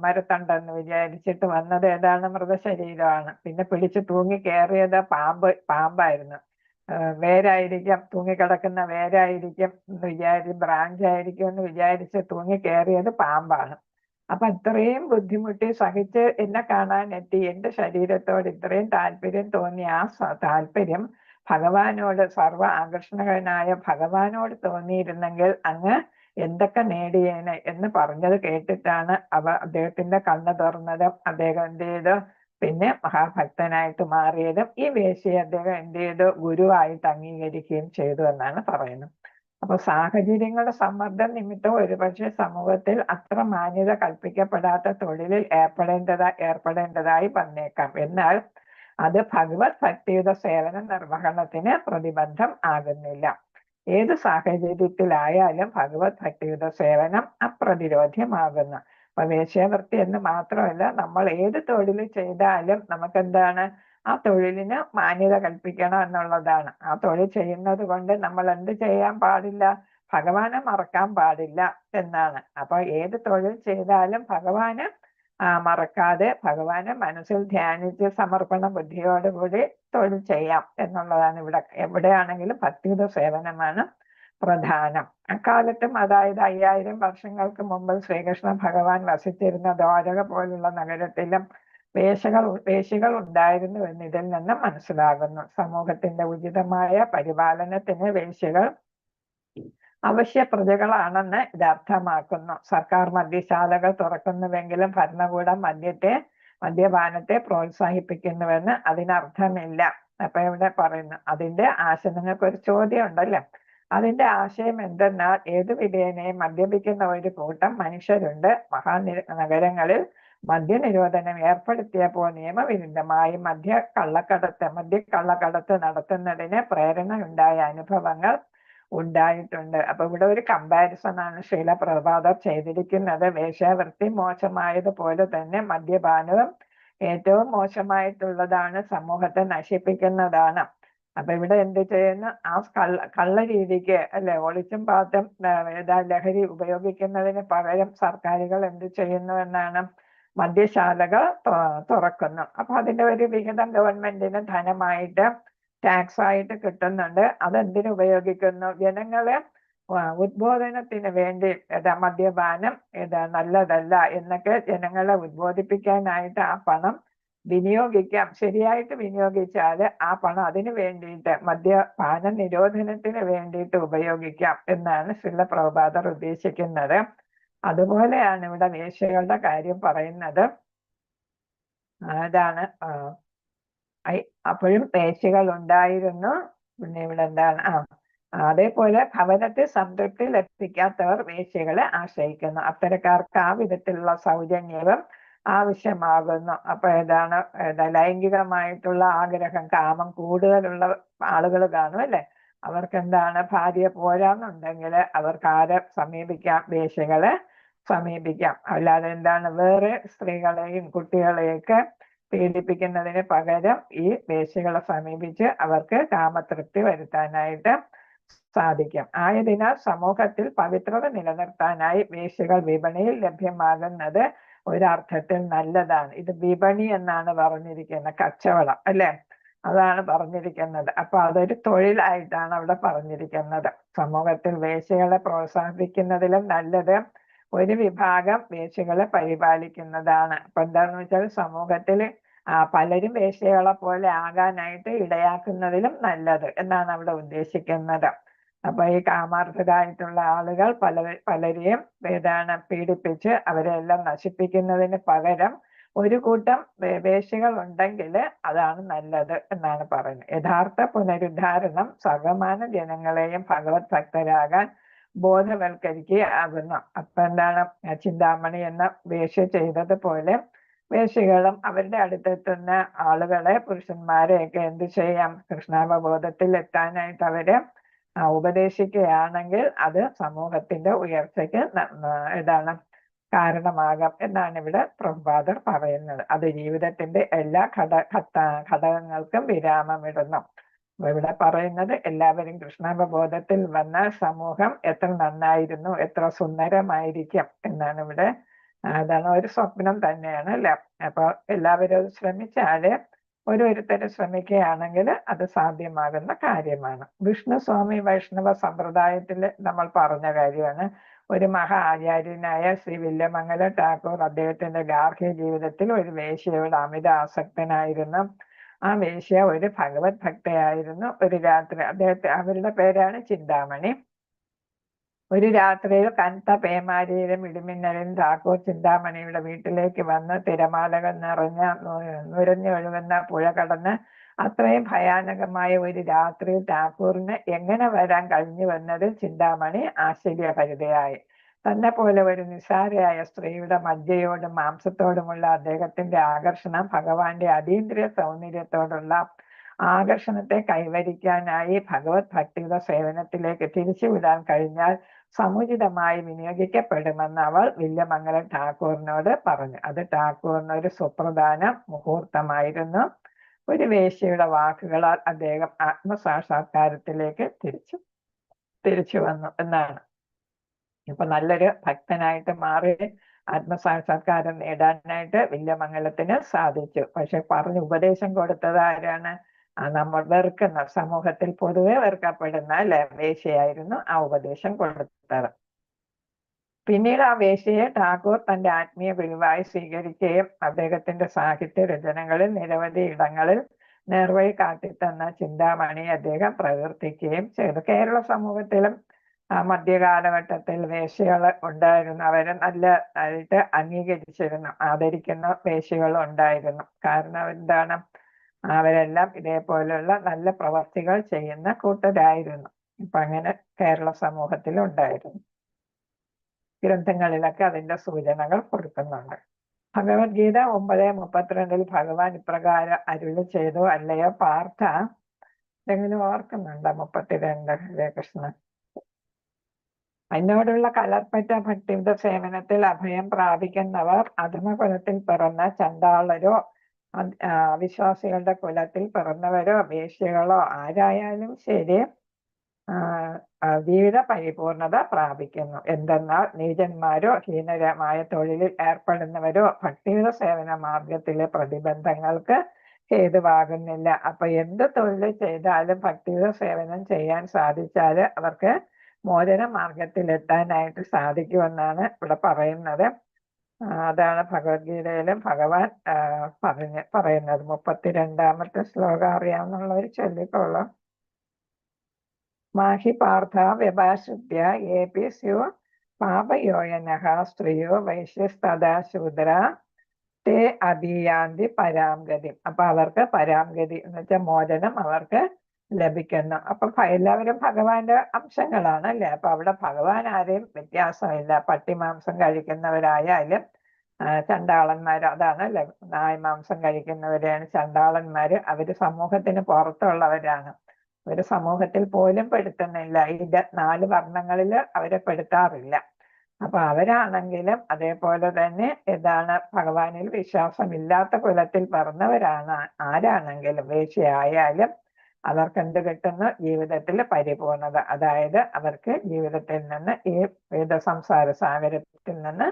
മരത്തണ്ടെന്ന് വിചാരിച്ചിട്ട് വന്നത് ഏതാണ്? മൃതശരീരമാണ്. പിന്നെ പിടിച്ച് തൂങ്ങി കയറിയത് പാമ്പായിരുന്നു. വേരായിരിക്കാം, തൂങ്ങിക്കിടക്കുന്ന വേരായിരിക്കും എന്ന് ബ്രാഞ്ച് ആയിരിക്കും എന്ന് വിചാരിച്ച് തൂങ്ങി കയറിയത് പാമ്പാണ്. അപ്പൊ ഇത്രയും ബുദ്ധിമുട്ടി സഹിച്ച് എന്നെ കാണാനെത്തി, എന്റെ ശരീരത്തോട് ഇത്രയും താല്പര്യം തോന്നിയ ആ താല്പര്യം ഭഗവാനോട്, സർവ ആകർഷണകനായ ഭഗവാനോട് തോന്നിയിരുന്നെങ്കിൽ അങ്ങ് എന്തൊക്കെ നേടിയേനെ എന്ന് പറഞ്ഞത് കേട്ടിട്ടാണ് അദ്ദേഹത്തിന്റെ കണ്ണ് തുറന്നതും അദ്ദേഹം എന്ത് ചെയ്തു, പിന്നെ മഹാഭക്തനായിട്ട് മാറിയതും ഈ വേശ്യയെ അദ്ദേഹം എന്ത് ചെയ്തു, ഗുരുവായിട്ട് അംഗീകരിക്കുകയും ചെയ്തു എന്നാണ് പറയുന്നത്. അപ്പൊ സാഹചര്യങ്ങളുടെ സമ്മർദ്ദം നിമിത്തം ഒരുപക്ഷെ സമൂഹത്തിൽ അത്ര മാന്യത കൽപ്പിക്കപ്പെടാത്ത തൊഴിലിൽ ഏർപ്പെടേണ്ടതായി വന്നേക്കാം. എന്നാൽ അത് ഭഗവത് ഭക്തിയുടെ സേവന നിർവഹണത്തിന് പ്രതിബന്ധം ആകുന്നില്ല. ഏത് സാഹചര്യത്തിലായാലും ഭഗവത് ഭക്തിയുടെ സേവനം അപ്രതിരോധ്യമാകുന്നു. അപ്പൊ വേശ്യാവൃത്തി എന്ന് മാത്രമല്ല, നമ്മൾ ഏത് തൊഴിൽ ചെയ്താലും നമുക്കെന്താണ്, ആ തൊഴിലിന് മാന്യത കൽപ്പിക്കണം എന്നുള്ളതാണ്. ആ തൊഴിൽ ചെയ്യുന്നത് കൊണ്ട് നമ്മൾ എന്ത് ചെയ്യാൻ പാടില്ല? ഭഗവാനെ മറക്കാൻ പാടില്ല എന്നാണ്. അപ്പൊ ഏത് തൊഴിൽ ചെയ്താലും ഭഗവാനെ മറക്കാതെ ഭഗവാനെ മനസ്സിൽ ധ്യാനിച്ച് സമർപ്പണ ബുദ്ധിയോടുകൂടി തൊഴിൽ ചെയ്യാം എന്നുള്ളതാണ്. എവിടെയാണെങ്കിലും ഭക്തിയുടെ സേവനമാണ് പ്രധാനം. അക്കാലത്തും, അതായത് 5000 വർഷങ്ങൾക്ക് മുമ്പ് ശ്രീകൃഷ്ണ ഭഗവാൻ വസിച്ചിരുന്ന ദ്വാരക പോലുള്ള നഗരത്തിലും വേശ്യകൾ ഉണ്ടായിരുന്നു എന്ന് ഇതിൽ നിന്ന് മനസ്സിലാകുന്നു. സമൂഹത്തിന്റെ ഉചിതമായ പരിപാലനത്തിന് വേശ്യകൾ അവശ്യ പ്രജകളാണെന്ന് ഇത് അർത്ഥമാക്കുന്നു. സർക്കാർ മദ്യശാലകൾ തുറക്കുന്നുവെങ്കിലും ഭരണകൂടം മദ്യപാനത്തെ പ്രോത്സാഹിപ്പിക്കുന്നുവെന്ന് അതിനർത്ഥമില്ല. അപ്പൊ ഇവിടെ പറയുന്നു, അതിന്റെ നിങ്ങൾക്കൊരു ചോദ്യം ഉണ്ടല്ലോ. അതിന്റെ ആശയം എന്തെന്നാൽ, ഏതു വിധേനയും മദ്യപിക്കുന്ന ഒരു കൂട്ടം മനുഷ്യരുണ്ട്. നഗരങ്ങളിൽ മദ്യനിരോധനം ഏർപ്പെടുത്തിയപ്പോൾ നിയമവിരുദ്ധമായി മദ്യക്കള്ളക്കടത്ത് നടത്തുന്നതിന് പ്രേരണ ഉണ്ടായ അനുഭവങ്ങൾ ഉണ്ടായിട്ടുണ്ട്. അപ്പൊ ഇവിടെ ഒരു കമ്പാരിസൺ ആണ് ശ്രീല പ്രഭാതർ ചെയ്തിരിക്കുന്നത്. വേശ്യാവൃത്തി മോശമായതുപോലെ തന്നെ മദ്യപാനവും ഏറ്റവും മോശമായിട്ടുള്ളതാണ്, സമൂഹത്തെ നശിപ്പിക്കുന്നതാണ്. അപ്പൊ ഇവിടെ എന്ത് ചെയ്യുന്നു, ആ കള്ള രീതിക്ക് അല്ലെ, ഒളിച്ചും പാത്തും ലഹരി ഉപയോഗിക്കുന്നതിന് പകരം സർക്കാരുകൾ എന്ത് ചെയ്യുന്നു എന്നാണ്, മദ്യശാലകൾ തുറക്കുന്നു. അപ്പൊ അതിന്റെ ഒരു വിഹിതം ഗവൺമെന്റിന് ധനമായിട്ട്, ടാക്സ് ആയിട്ട് കിട്ടുന്നുണ്ട്. അതെന്തിനു ഉപയോഗിക്കുന്നു? ജനങ്ങളെ ഉദ്ബോധനത്തിന് വേണ്ടി, മദ്യപാനം നല്ലതല്ല എന്നൊക്കെ ജനങ്ങളെ ഉദ്ബോധിപ്പിക്കാനായിട്ട് ആ പണം വിനിയോഗിക്കാം. ശരിയായിട്ട് വിനിയോഗിച്ചാൽ ആ പണം അതിനു വേണ്ടിയിട്ട്, മദ്യപാന നിരോധനത്തിന് വേണ്ടിയിട്ട് ഉപയോഗിക്കാം എന്നാണ് ശ്രീല പ്രഭുപാദർ ഉദ്ദേശിക്കുന്നത്. അതുപോലെയാണ് ഇവിടെ വേശ്യകളുടെ കാര്യം പറയുന്നത്. അതാണ് അപ്പോഴും വേശ്യകൾ ഉണ്ടായിരുന്നു. പിന്നെ ഇവിടെ എന്താണ്, അതേപോലെ ഭവനത്തിൽ സംതൃപ്തി ലഭിക്കാത്തവർ വേശ്യകളെ ആശ്രയിക്കുന്നു. അത്തരക്കാർക്ക് ആ വിധത്തിലുള്ള സൗജന്യവും ആവശ്യമാകുന്നു. അപ്പൊ ലൈംഗികമായിട്ടുള്ള ആഗ്രഹം, കാമം കൂടുതലുള്ള ആളുകൾ കാണും അല്ലെ. അവർക്ക് എന്താണ്, ഭാര്യ പോരാന്നുണ്ടെങ്കിൽ അവർക്ക് ആരെ സമീപിക്കാം? വേശ്യകളെ സമീപിക്കാം. അല്ലാതെ എന്താണ്, വേറെ സ്ത്രീകളെയും കുട്ടികളെയൊക്കെ പീഡിപ്പിക്കുന്നതിന് പകരം ഈ വേശ്യകളെ സമീപിച്ച് അവർക്ക് കാമതൃപ്തി വരുത്താനായിട്ട് സാധിക്കും. ആയതിനാൽ സമൂഹത്തിൽ പവിത്രത നിലനിർത്താനായി വേശ്യകൾ വിപണിയിൽ ലഭ്യമാകുന്നത് ഒരർത്ഥത്തിൽ നല്ലതാണ്. ഇത് വിപണി എന്നാണ് പറഞ്ഞിരിക്കുന്നത്, കച്ചവടം അല്ലെ, അതാണ് പറഞ്ഞിരിക്കുന്നത്. അപ്പൊ അതൊരു തൊഴിലായിട്ടാണ് അവിടെ പറഞ്ഞിരിക്കുന്നത്. സമൂഹത്തിൽ വേശ്യകളെ പ്രോത്സാഹിപ്പിക്കുന്നതിലും നല്ലത് ഒരു വിഭാഗം വേശ്യകളെ പരിപാലിക്കുന്നതാണ്. അപ്പൊ എന്താണെന്ന് വെച്ചാൽ സമൂഹത്തിൽ പലരും വേശ്യകളെ പോലെ ആകാനായിട്ട് ഇടയാക്കുന്നതിലും നല്ലത് എന്നാണ് അവിടെ ഉദ്ദേശിക്കുന്നത്. അപ്പൊ ഈ കാമാർത്ഥരായിട്ടുള്ള ആളുകൾ പലരെയും പീഡിപ്പിച്ച് അവരെല്ലാം നശിപ്പിക്കുന്നതിന് പകരം ഒരു കൂട്ടം വേശ്യകൾ ഉണ്ടെങ്കിൽ അതാണ് നല്ലത് എന്നാണ് പറയുന്നത്. യഥാർത്ഥ പുനരുദ്ധാരണം സർവമാന ജനങ്ങളെയും ഭഗവത് ഭക്തരാകാൻ ബോധവൽക്കരിക്കുകയാകുന്നു. അപ്പൊ എന്താണ്, ചിന്താമണി എന്ന വേശ്യ ചെയ്തതുപോലെ വേശ്യകളും അവരുടെ അടുത്തെത്തുന്ന ആളുകളെ, പുരുഷന്മാരെയൊക്കെ എന്ത് ചെയ്യാം, കൃഷ്ണാവബോധത്തിൽ എത്താനായിട്ട് അവരെ ഉപദേശിക്കുകയാണെങ്കിൽ അത് സമൂഹത്തിന്റെ ഉയർച്ചയ്ക്ക് കാരണമാകാം എന്നാണ് ഇവിടെ പ്രഭുപാദർ പറയുന്നത്. അത് ജീവിതത്തിന്റെ എല്ലാ ഘടകങ്ങൾക്കും വിരാമമിടുന്നു. അപ്പൊ ഇവിടെ പറയുന്നത് എല്ലാവരും കൃഷ്ണാവബോധത്തിൽ വന്ന സമൂഹം എത്ര നന്നായിരുന്നു, എത്ര സുന്ദരമായിരിക്കും എന്നാണ് ഇവിടെ. അതാണ് ഒരു സ്വപ്നം തന്നെയാണ് അല്ലെ. അപ്പൊ എല്ലാവരും അത് ശ്രമിച്ചാല്, ഓരോരുത്തരും ശ്രമിക്കുകയാണെങ്കിൽ അത് സാധ്യമാകുന്ന കാര്യമാണ്. വിഷ്ണുസ്വാമി വൈഷ്ണവ സമ്പ്രദായത്തിൽ നമ്മൾ പറഞ്ഞ കാര്യമാണ്. ഒരു മഹാ ആചാര്യനായ ശ്രീ വില്യമംഗലം ടാഗോർ അദ്ദേഹത്തിന്റെ ഗാർഹിക ജീവിതത്തിൽ ഒരു വേശ്യയോട് അമിത ആസക്തനായിരുന്നു. ആ വേശ്യ ഒരു ഭഗവത് ഭക്തയായിരുന്നു. ഒരു രാത്രി അവരുടെ പേരാണ് ചിന്താമണി. ഒരു രാത്രിയിൽ കനത്ത പേമാരിയിലും ഇടിമിന്നലിലും ടാഗോർ ചിന്താമണിയുടെ വീട്ടിലേക്ക് വന്ന് തിരമാലകൾ നിറഞ്ഞ നുരഞ്ഞൊഴുകുന്ന പുഴ കടന്ന് അത്രയും ഭയാനകമായ ഒരു രാത്രിയിൽ ടാഗോറിന് എങ്ങനെ വരാൻ കഴിഞ്ഞു വന്നതിൽ ചിന്താമണി ആശ്ചര്യഭരിതയായി. തന്നെ പോലെ ഒരു നിസ്സാരയായ സ്ത്രീയുടെ മജ്ജയോടും മാംസത്തോടുമുള്ള അദ്ദേഹത്തിന്റെ ആകർഷണം ഭഗവാന്റെ അതീന്ദ്രിയ സൗന്ദര്യത്തോടുള്ള ആകർഷണത്തെ കൈവരിക്കാനായി ഭഗവത് ഭക്തിയുടെ സേവനത്തിലേക്ക് തിരിച്ചുവിടാൻ കഴിഞ്ഞാൽ സമുചിതമായി വിനിയോഗിക്കപ്പെടുമെന്ന് അവൾ വില്യമംഗലം ടാഗോറിനോട് പറഞ്ഞു. അത് ടാഗോറിന് ഒരു സുപ്രധാന മുഹൂർത്തമായിരുന്നു. ഒരു വേശ്യയുടെ വാക്കുകളാൽ അദ്ദേഹം ആത്മസാക്ഷാത്കാരത്തിലേക്ക് തിരിച്ചു വന്നു എന്നാണ്. ഇപ്പൊ നല്ലൊരു ഭക്തനായിട്ട് മാറി ആത്മസാക്ഷാത്കാരം നേടാനായിട്ട് വില്യമംഗലത്തിന് സാധിച്ചു. പക്ഷെ പറഞ്ഞ് ഉപദേശം കൊടുത്തത് ആരാണ്? നമ്മൾ വെറുക്കുന്ന, സമൂഹത്തിൽ പൊതുവെ വെറുക്കപ്പെടുന്ന വേശ്യയായിരുന്നു ആ ഉപദേശം കൊടുത്തത്. പിന്നീട് ആ വേശ്യയെ ടാഗോർ തന്റെ ആത്മീയ ഗുരുവായി സ്വീകരിക്കുകയും അദ്ദേഹത്തിന്റെ സാഹിത്യ രചനകളിൽ നിരവധി ഇടങ്ങളിൽ നേർവഴി കാട്ടിത്തന്ന ചിന്താമണി അദ്ദേഹം പ്രവർത്തിക്കുകയും ചെയ്തു. കേരള സമൂഹത്തിലും മധ്യകാലഘട്ടത്തിൽ വേശ്യകൾ ഉണ്ടായിരുന്നു. അവരെ നല്ലതായിട്ട് അംഗീകരിച്ചിരുന്നു, ആദരിക്കുന്ന വേശ്യകൾ ഉണ്ടായിരുന്നു. കാരണം എന്താണ്? അവരെല്ലാം ഇതേപോലെയുള്ള നല്ല പ്രവർത്തികൾ ചെയ്യുന്ന കൂട്ടരായിരുന്നു. ഇപ്പൊ അങ്ങനെ കേരള സമൂഹത്തിൽ ഉണ്ടായിരുന്നു. ഗ്രന്ഥങ്ങളിലൊക്കെ അതിന്റെ സൂചനകൾ കൊടുക്കുന്നുണ്ട്. ഭഗവത്ഗീത 9:32 ഭഗവാൻ ഇപ്രകാരം അരുളി ചെയ്തു, അല്ലയോ പാർത്ഥ. എന്തെങ്കിലും ഓർക്കുന്നുണ്ടോ? 32 ഹരേ കൃഷ്ണ. എന്നോടുള്ള കലർപ്പറ്റ ഭക്തിയുടെ സേവനത്തിൽ അഭയം പ്രാപിക്കുന്നവർ അധമകുലത്തിൽ പിറന്ന ചണ്ടാളരോ അവിശ്വാസികളുടെ കുലത്തിൽ പിറന്നവരോ വേശ്യകളോ ആരായാലും ശരി ജീവിത പരിപൂർണത പ്രാപിക്കുന്നു. എന്തെന്നാൽ നീചന്മാരോ ഹീനരമായ തൊഴിലിൽ ഏർപ്പെടുന്നവരോ ഭക്തിയുടെ സേവന മാർഗത്തിലെ പ്രതിബന്ധങ്ങൾക്ക് ഹേതുവാകുന്നില്ല. അപ്പൊ എന്ത് തൊഴിൽ ചെയ്താലും ഭക്തിയുടെ സേവനം ചെയ്യാൻ സാധിച്ചാൽ അവർക്ക് മോചന മാർഗത്തിലെത്താനായിട്ട് സാധിക്കുമെന്നാണ് ഇവിടെ പറയുന്നത്. അതാണ് ഭഗവത്ഗീതയിലും ഭഗവാൻ പറയുന്നത്. 32ാമത്തെ ശ്ലോകം അറിയാവുന്നവർ ചൊല്ലിക്കൊള്ളു. മാഹി പാർത്ഥ വ്യഭാശ്രിത്യ ഏപി സ്യു പാപയോയനഃ സ്ത്രീയോ വൈശ്യസ്തദാ ശൂദ്ര തേ അഭിയാന്തി പരാംഗതി. അപ്പൊ അവർക്ക് പരാംഗതി എന്ന് വെച്ചാൽ മോചനം അവർക്ക് ലഭിക്കുന്നു. അപ്പൊ എല്ലാവരും ഭഗവാന്റെ അംശങ്ങളാണ് അല്ലെ. അപ്പൊ അവിടെ ഭഗവാൻ ആരെയും വ്യത്യാസമില്ല. പട്ടിമാംസം കഴിക്കുന്നവരായാലും ചണ്ടാളന്മാര്, അതാണ് അല്ലെ, നായ്മാംസം കഴിക്കുന്നവരെയാണ് ചണ്ടാളന്മാര്. അവര് സമൂഹത്തിന് പുറത്തുള്ളവരാണ്. ഒരു സമൂഹത്തിൽ പോലും പെടുത്തുന്നില്ല. ഈ 4 വർണ്ണങ്ങളിൽ അവരെ പെടുത്താറില്ല. അപ്പൊ അവരാണെങ്കിലും അതേപോലെ തന്നെ എന്താണ്, ഭഗവാനിൽ വിശ്വാസമില്ലാത്ത കുലത്തിൽ പിറന്നവരാണ് ആരാണെങ്കിലും വേശ്യയായാലും അവർക്ക് എന്ത് കിട്ടുന്നു? ജീവിതത്തിൽ പരിപൂർണത. അതായത് അവർക്ക് ജീവിതത്തിൽ നിന്ന് ഈ സംസാര സാഗരത്തിൽ നിന്ന്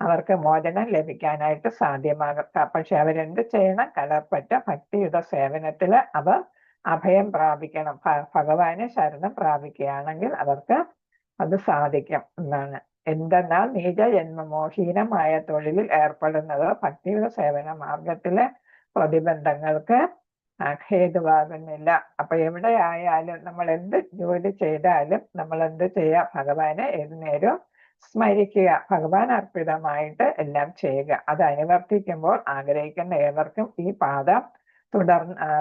അവർക്ക് മോചനം ലഭിക്കാനായിട്ട് സാധ്യമാകും. പക്ഷെ അവരെന്ത് ചെയ്യണം? കലർപ്പറ്റ ഭക്തിയുടെ സേവനത്തില് അവർ അഭയം പ്രാപിക്കണം. ഭഗവാനെ ശരണം പ്രാപിക്കുകയാണെങ്കിൽ അവർക്ക് അത് സാധിക്കും എന്നാണ്. എന്തെന്നാൽ നീചജന്മമോഹീനമായ തൊഴിലിൽ ഏർപ്പെടുന്നത് ഭക്തിയുടെ സേവന മാർഗത്തിലെ പ്രതിബന്ധങ്ങൾക്ക് ഹേതുവാകുന്നില്ല. അപ്പൊ എവിടെയായാലും നമ്മൾ എന്ത് ജോലി ചെയ്താലും നമ്മൾ എന്ത് ചെയ്യുക? ഭഗവാനെ ഏതു നേരവും സ്മരിക്കുക, ഭഗവാൻ അർപ്പിതമായിട്ട് എല്ലാം ചെയ്യുക. അത് അനുവർത്തിക്കുമ്പോൾ ആഗ്രഹിക്കുന്ന ഏവർക്കും ഈ പാത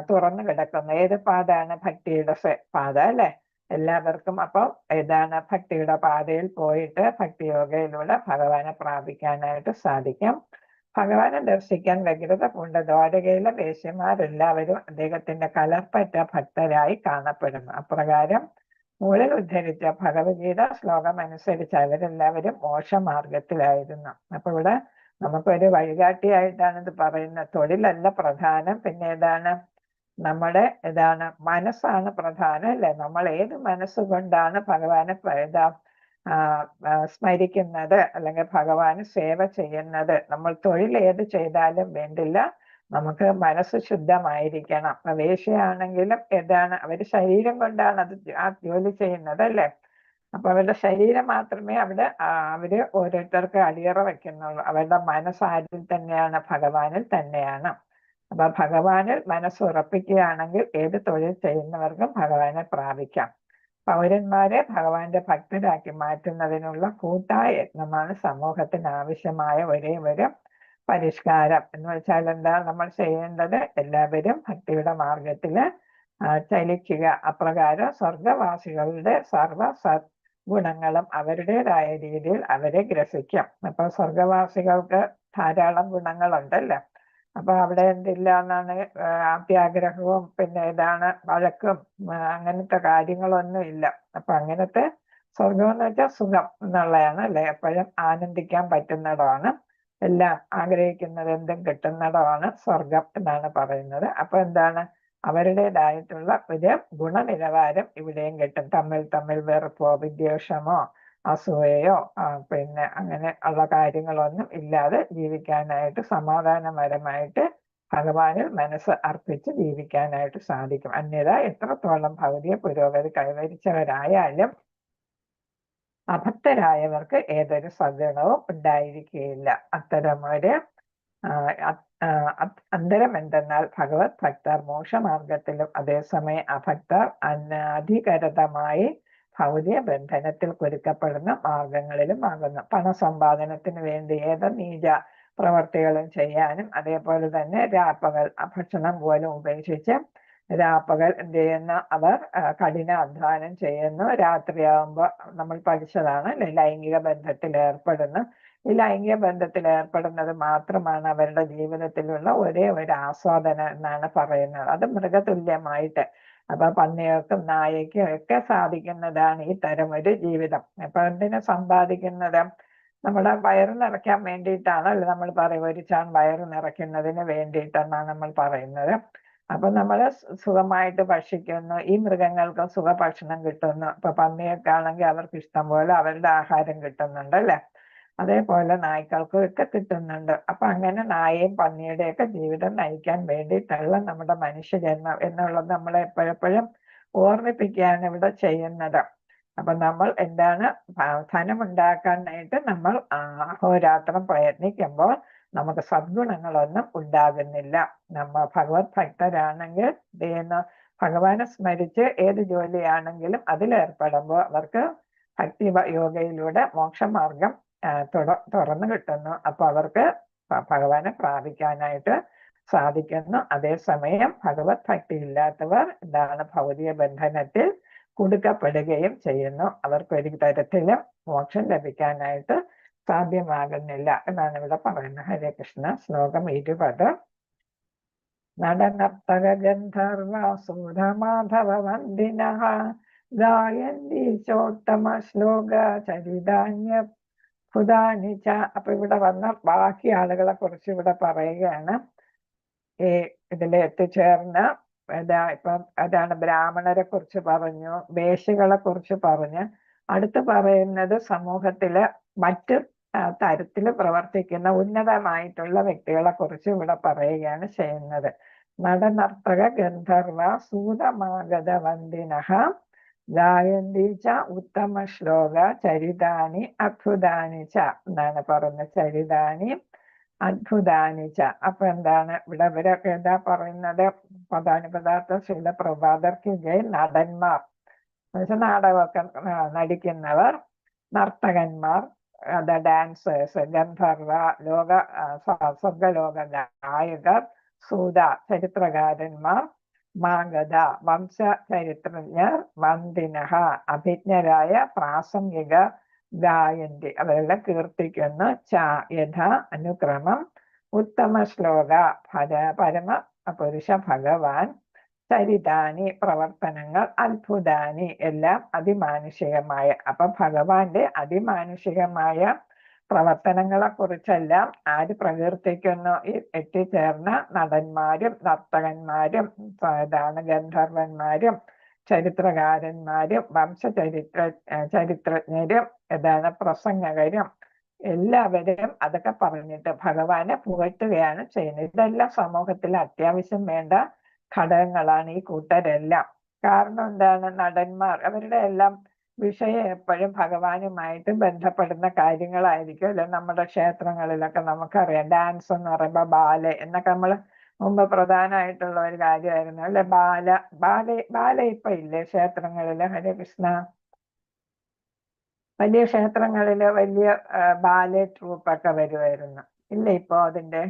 തുറന്നു കിടക്കുന്ന ഏത് പാതാണ്? ഭക്തിയുടെ പാത അല്ലെ. എല്ലാവർക്കും അപ്പം ഏതാണ്? ഭക്തിയുടെ പാതയിൽ പോയിട്ട് ഭക്തിയോഗയിലൂടെ ഭഗവാനെ പ്രാപിക്കാനായിട്ട് സാധിക്കും. ഭഗവാനെ ദർശിക്കാൻ വ്യഗ്രത പൂണ്ട ദ്വാരകയിലെ വേശ്യമാരെല്ലാവരും അദ്ദേഹത്തിന്റെ കലർപ്പറ്റ ഭക്തരായി കാണപ്പെടുന്നു. അപ്രകാരം മുകളിൽ ഉദ്ധരിച്ച ഭഗവത്ഗീത ശ്ലോകം അനുസരിച്ച് അവരെല്ലാവരും മോക്ഷമാർഗത്തിലായിരുന്നു. അപ്പൊ ഇവിടെ നമുക്കൊരു വഴികാട്ടിയായിട്ടാണ് ഇത് പറയുന്നത്. തൊഴിലല്ല പ്രധാനം, പിന്നെ ഏതാണ്? നമ്മുടെ മനസ്സാണ് പ്രധാനം അല്ലെ. നമ്മൾ ഏത് മനസ്സുകൊണ്ടാണ് ഭഗവാനെ സ്മരിക്കുന്നത് അല്ലെങ്കിൽ ഭഗവാന് സേവ ചെയ്യുന്നത്. നമ്മൾ തൊഴിൽ ഏത് ചെയ്താലും വേണ്ടില്ല, നമുക്ക് മനസ്സ് ശുദ്ധമായിരിക്കണം. വേശ്യയാണെങ്കിലും അവര് ശരീരം കൊണ്ടാണ് ആ ജോലി ചെയ്യുന്നത് അല്ലെ. അപ്പൊ അവരുടെ ശരീരം മാത്രമേ അവര് ഓരോരുത്തർക്ക് അടിയറ വെക്കുന്നുള്ളൂ. അവരുടെ മനസ്സ് ആരിൽ തന്നെയാണ്? ഭഗവാനിൽ തന്നെയാണ്. അപ്പൊ ഭഗവാനിൽ മനസ്സ് ഉറപ്പിക്കുകയാണെങ്കിൽ ഏത് തൊഴിൽ ചെയ്യുന്നവർക്കും ഭഗവാനെ പ്രാപിക്കാം. പൗരന്മാരെ ഭഗവാന്റെ ഭക്തരാക്കി മാറ്റുന്നതിനുള്ള കൂട്ടായ യത്നമാണ് സമൂഹത്തിന് ആവശ്യമായ ഒരേ ഒരു പരിഷ്കാരം. എന്ന് വെച്ചാൽ എന്താ നമ്മൾ ചെയ്യേണ്ടത്? എല്ലാവരും ഭക്തിയുടെ മാർഗത്തില് ചലിക്കുക. അപ്രകാരം സ്വർഗവാസികളുടെ സർവ സദ്ഗുണങ്ങളും അവരുടേതായ രീതിയിൽ അവരെ ഗ്രസിക്കും. അപ്പൊ സ്വർഗവാസികൾക്ക് ധാരാളം ഗുണങ്ങളുണ്ടല്ലോ. അപ്പൊ അവിടെ എന്തില്ല എന്നാണ്? അത്യാഗ്രഹവും പിന്നെ വഴക്കും അങ്ങനത്തെ കാര്യങ്ങളൊന്നും ഇല്ല. അപ്പൊ അങ്ങനത്തെ സ്വർഗം എന്ന് വെച്ചാൽ സുഖം എന്നുള്ളതാണ് അല്ലെ. എപ്പോഴും ആനന്ദിക്കാൻ പറ്റുന്നിടമാണ്, എല്ലാം ആഗ്രഹിക്കുന്നത് എന്തും കിട്ടുന്നിടമാണ് സ്വർഗം എന്നാണ് പറയുന്നത്. അപ്പൊ അവരുടേതായിട്ടുള്ള ഒരു ഗുണനിലവാരം ഇവിടെയും കിട്ടും. തമ്മിൽ വെറുപ്പോ വിദ്വേഷമോ അസൂയയോ പിന്നെ അങ്ങനെ ഉള്ള കാര്യങ്ങളൊന്നും ഇല്ലാതെ ജീവിക്കാനായിട്ട് സമാധാനപരമായിട്ട് ഭഗവാനിൽ മനസ്സ് അർപ്പിച്ച് ജീവിക്കാനായിട്ട് സാധിക്കും. അന്യത എത്രത്തോളം ഭൗതിക പുരോഗതി കൈവരിച്ചവരായാലും അഭക്തരായവർക്ക് ഏതൊരു സദ്ഗുണവും ഉണ്ടായിരിക്കുകയില്ല. അത്തരമൊരു അന്തരം എന്തെന്നാൽ ഭഗവത് ഭക്തർ മോക്ഷമാർഗത്തിലും അതേസമയം അഭക്തർ അനധികൃതമായി ഭൗതിക ബന്ധനത്തിൽ കുരുക്കപ്പെടുന്ന മാർഗങ്ങളിലും ആകുന്നു. പണസമ്പാദനത്തിന് വേണ്ടി ഏത് നീച പ്രവർത്തികളും ചെയ്യാനും അതേപോലെ തന്നെ രാപ്പകൽ ഭക്ഷണം പോലും ഉപേക്ഷിച്ച് രാപ്പകൽ എന്ത് ചെയ്യുന്നു? അവർ കഠിന അധ്വാനം ചെയ്യുന്നു. രാത്രിയാകുമ്പോൾ നമ്മൾ പഠിച്ചതാണ് ലൈംഗിക ബന്ധത്തിൽ ഏർപ്പെടുന്നു. ഈ ലൈംഗിക ബന്ധത്തിൽ ഏർപ്പെടുന്നത് മാത്രമാണ് അവരുടെ ജീവിതത്തിലുള്ള ഒരേ ഒരു ആസ്വാദനം എന്നാണ് പറയുന്നത്. അത് മൃഗതുല്യമായിട്ട്. അപ്പൊ പന്നികൾക്കും നായയ്ക്കും ഒക്കെ സാധിക്കുന്നതാണ് ഈ തരം ഒരു ജീവിതം. അപ്പൊ എന്തിനു സമ്പാദിക്കുന്നത്? നമ്മുടെ വയറ് നിറയ്ക്കാൻ വേണ്ടിയിട്ടാണ് അല്ലെ. നമ്മൾ പറയും ഒരു ചാൺ വയറ് നിറയ്ക്കുന്നതിന് വേണ്ടിയിട്ടെന്നാണ് നമ്മൾ പറയുന്നത്. അപ്പൊ നമ്മൾ സുഖമായിട്ട് ഭക്ഷിക്കുന്നു. ഈ മൃഗങ്ങൾക്ക് സുഖഭക്ഷണം കിട്ടുന്നു. ഇപ്പൊ പന്നിയൊക്കെയാണെങ്കിൽ അവർക്ക് ഇഷ്ടം പോലെ അവരുടെ ആഹാരം കിട്ടുന്നുണ്ട് അല്ലെ. അതേപോലെ നായ്ക്കൾക്കും ഒക്കെ കിട്ടുന്നുണ്ട്. അപ്പൊ അങ്ങനെ നായയും പന്നിയുടെയും ഒക്കെ ജീവിതം നയിക്കാൻ വേണ്ടിയിട്ടുള്ള നമ്മുടെ മനുഷ്യജന്മം എന്നുള്ളത് നമ്മളെ എപ്പോഴെപ്പോഴും ഓർമ്മിപ്പിക്കുകയാണ് ഇവിടെ ചെയ്യുന്നത്. അപ്പൊ നമ്മൾ ധനമുണ്ടാക്കാനായിട്ട് നമ്മൾ അഹോരാത്രം പ്രയത്നിക്കുമ്പോൾ നമുക്ക് സദ്ഗുണങ്ങളൊന്നും ഉണ്ടാകുന്നില്ല. നമ്മൾ ഭഗവത് ഭക്തരാണെങ്കിൽ ഭഗവാനെ സ്മരിച്ച് ഏത് ജോലിയാണെങ്കിലും അതിലേർപ്പെടുമ്പോൾ അവർക്ക് ഭക്തി യോഗയിലൂടെ മോക്ഷമാർഗം തുറന്നു കിട്ടുന്നു. അപ്പൊ അവർക്ക് ഭഗവാനെ പ്രാപിക്കാനായിട്ട് സാധിക്കുന്നു. അതേസമയം ഭഗവത് ഭക്തി ഇല്ലാത്തവർ ഭൗതിക ബന്ധനത്തിൽ കുടുക്കപ്പെടുകയും ചെയ്യുന്നു. അവർക്ക് ഒരു തരത്തിലും മോക്ഷം ലഭിക്കാനായിട്ട് സാധ്യമാകുന്നില്ല എന്നാണ് ഇവിടെ പറയുന്നത്. ഹരേ കൃഷ്ണ. ശ്ലോകം 20. നടനർത്തക ഗന്ധർവാസൂരമാധവ വന്ദിനഃ ഗായന്തി ചോത്തമ ശ്ലോക ചരിതാന്യ ഹുദാനിച്ച. അപ്പൊ ഇവിടെ വന്ന ബാക്കി ആളുകളെ കുറിച്ച് ഇവിടെ പറയുകയാണ്. ഈ ഇതിൽ എത്തിച്ചേർന്ന ഇപ്പം ബ്രാഹ്മണരെ കുറിച്ച് പറഞ്ഞു, വേശ്യകളെ കുറിച്ച് പറഞ്ഞ് അടുത്ത് പറയുന്നത് സമൂഹത്തില് മറ്റു തരത്തില് പ്രവർത്തിക്കുന്ന ഉന്നതമായിട്ടുള്ള വ്യക്തികളെ കുറിച്ച് ഇവിടെ പറയുകയാണ് ചെയ്യുന്നത്. നടനർത്തക ഗന്ധർവ സൂതമാഗത വന്ദിനഃ ഗായന്തി ച ഉത്തമ ശ്ലോക ചരിതാനി അദ്ഭുതാനി ച എന്നാണ് പറയുന്നത്. ചരിതാനി അദ്ഭുതാനി ച. അപ്പൊ ഇവിടെ ഇവരൊക്കെ പറയുന്നത്? പദാനുപദാർത്ഥ ശീല പ്രഭാതർക്ക് നടന്മാർ എന്നുവെച്ചാൽ നാടകമൊക്കെ നടിക്കുന്നവർ, നർത്തകന്മാർ, ഡാൻസേഴ്സ്, ഗന്ധർവ സ്വർഗലോക ഗായകർ, സൂത ചരിത്രകാരന്മാർ, മാഗധ വംശചരിത്രജ്ഞർ, വന്ദിനഃ അഭിജ്ഞരായ പ്രാസംഗിക ഗായന്തി അവരെല്ലാം കീർത്തിക്കുന്നു. ച യഥ അനുക്രമം ഉത്തമ ശ്ലോക പരമ പുരുഷ ഭഗവാൻ, ചരിതാനി പ്രവർത്തനങ്ങൾ, അത്ഭുതാനി എല്ലാം അതിമാനുഷികമായ. അപ്പൊ ഭഗവാന്റെ അതിമാനുഷികമായ പ്രവർത്തനങ്ങളെ കുറിച്ചെല്ലാം ആര് പ്രകീർത്തിക്കുന്നു? ഈ എത്തിച്ചേർന്ന നടന്മാരും നർത്തകന്മാരും ഗന്ധർവന്മാരും ചരിത്രകാരന്മാരും ചരിത്രജ്ഞരും പ്രസംഗകരും എല്ലാവരും അതൊക്കെ പറഞ്ഞിട്ട് ഭഗവാനെ പുകഴ്ത്തുകയാണ് ചെയ്യുന്നത്. ഇതെല്ലാം സമൂഹത്തിൽ അത്യാവശ്യം വേണ്ട ഘടകങ്ങളാണ് ഈ കൂട്ടരെല്ലാം. കാരണം എന്താണ്? നടന്മാർ അവരുടെ എല്ലാം വിഷയം എപ്പോഴും ഭഗവാനുമായിട്ട് ബന്ധപ്പെടുന്ന കാര്യങ്ങളായിരിക്കും അല്ലെ. നമ്മുടെ ക്ഷേത്രങ്ങളിലൊക്കെ നമുക്കറിയാം, ഡാൻസ് എന്ന് പറയുമ്പോ ബാലെ എന്നൊക്കെ നമ്മൾ മുമ്പ് പ്രധാനമായിട്ടുള്ള ഒരു കാര്യമായിരുന്നു അല്ലെ. ബാല ഇപ്പൊ ഇല്ലേ ക്ഷേത്രങ്ങളില്? ഹരേ കൃഷ്ണ. വലിയ ക്ഷേത്രങ്ങളില് വലിയ ബാലെ ട്രൂപ്പൊക്കെ വരുമായിരുന്നു, ഇല്ല ഇപ്പൊ അതിന്റെ?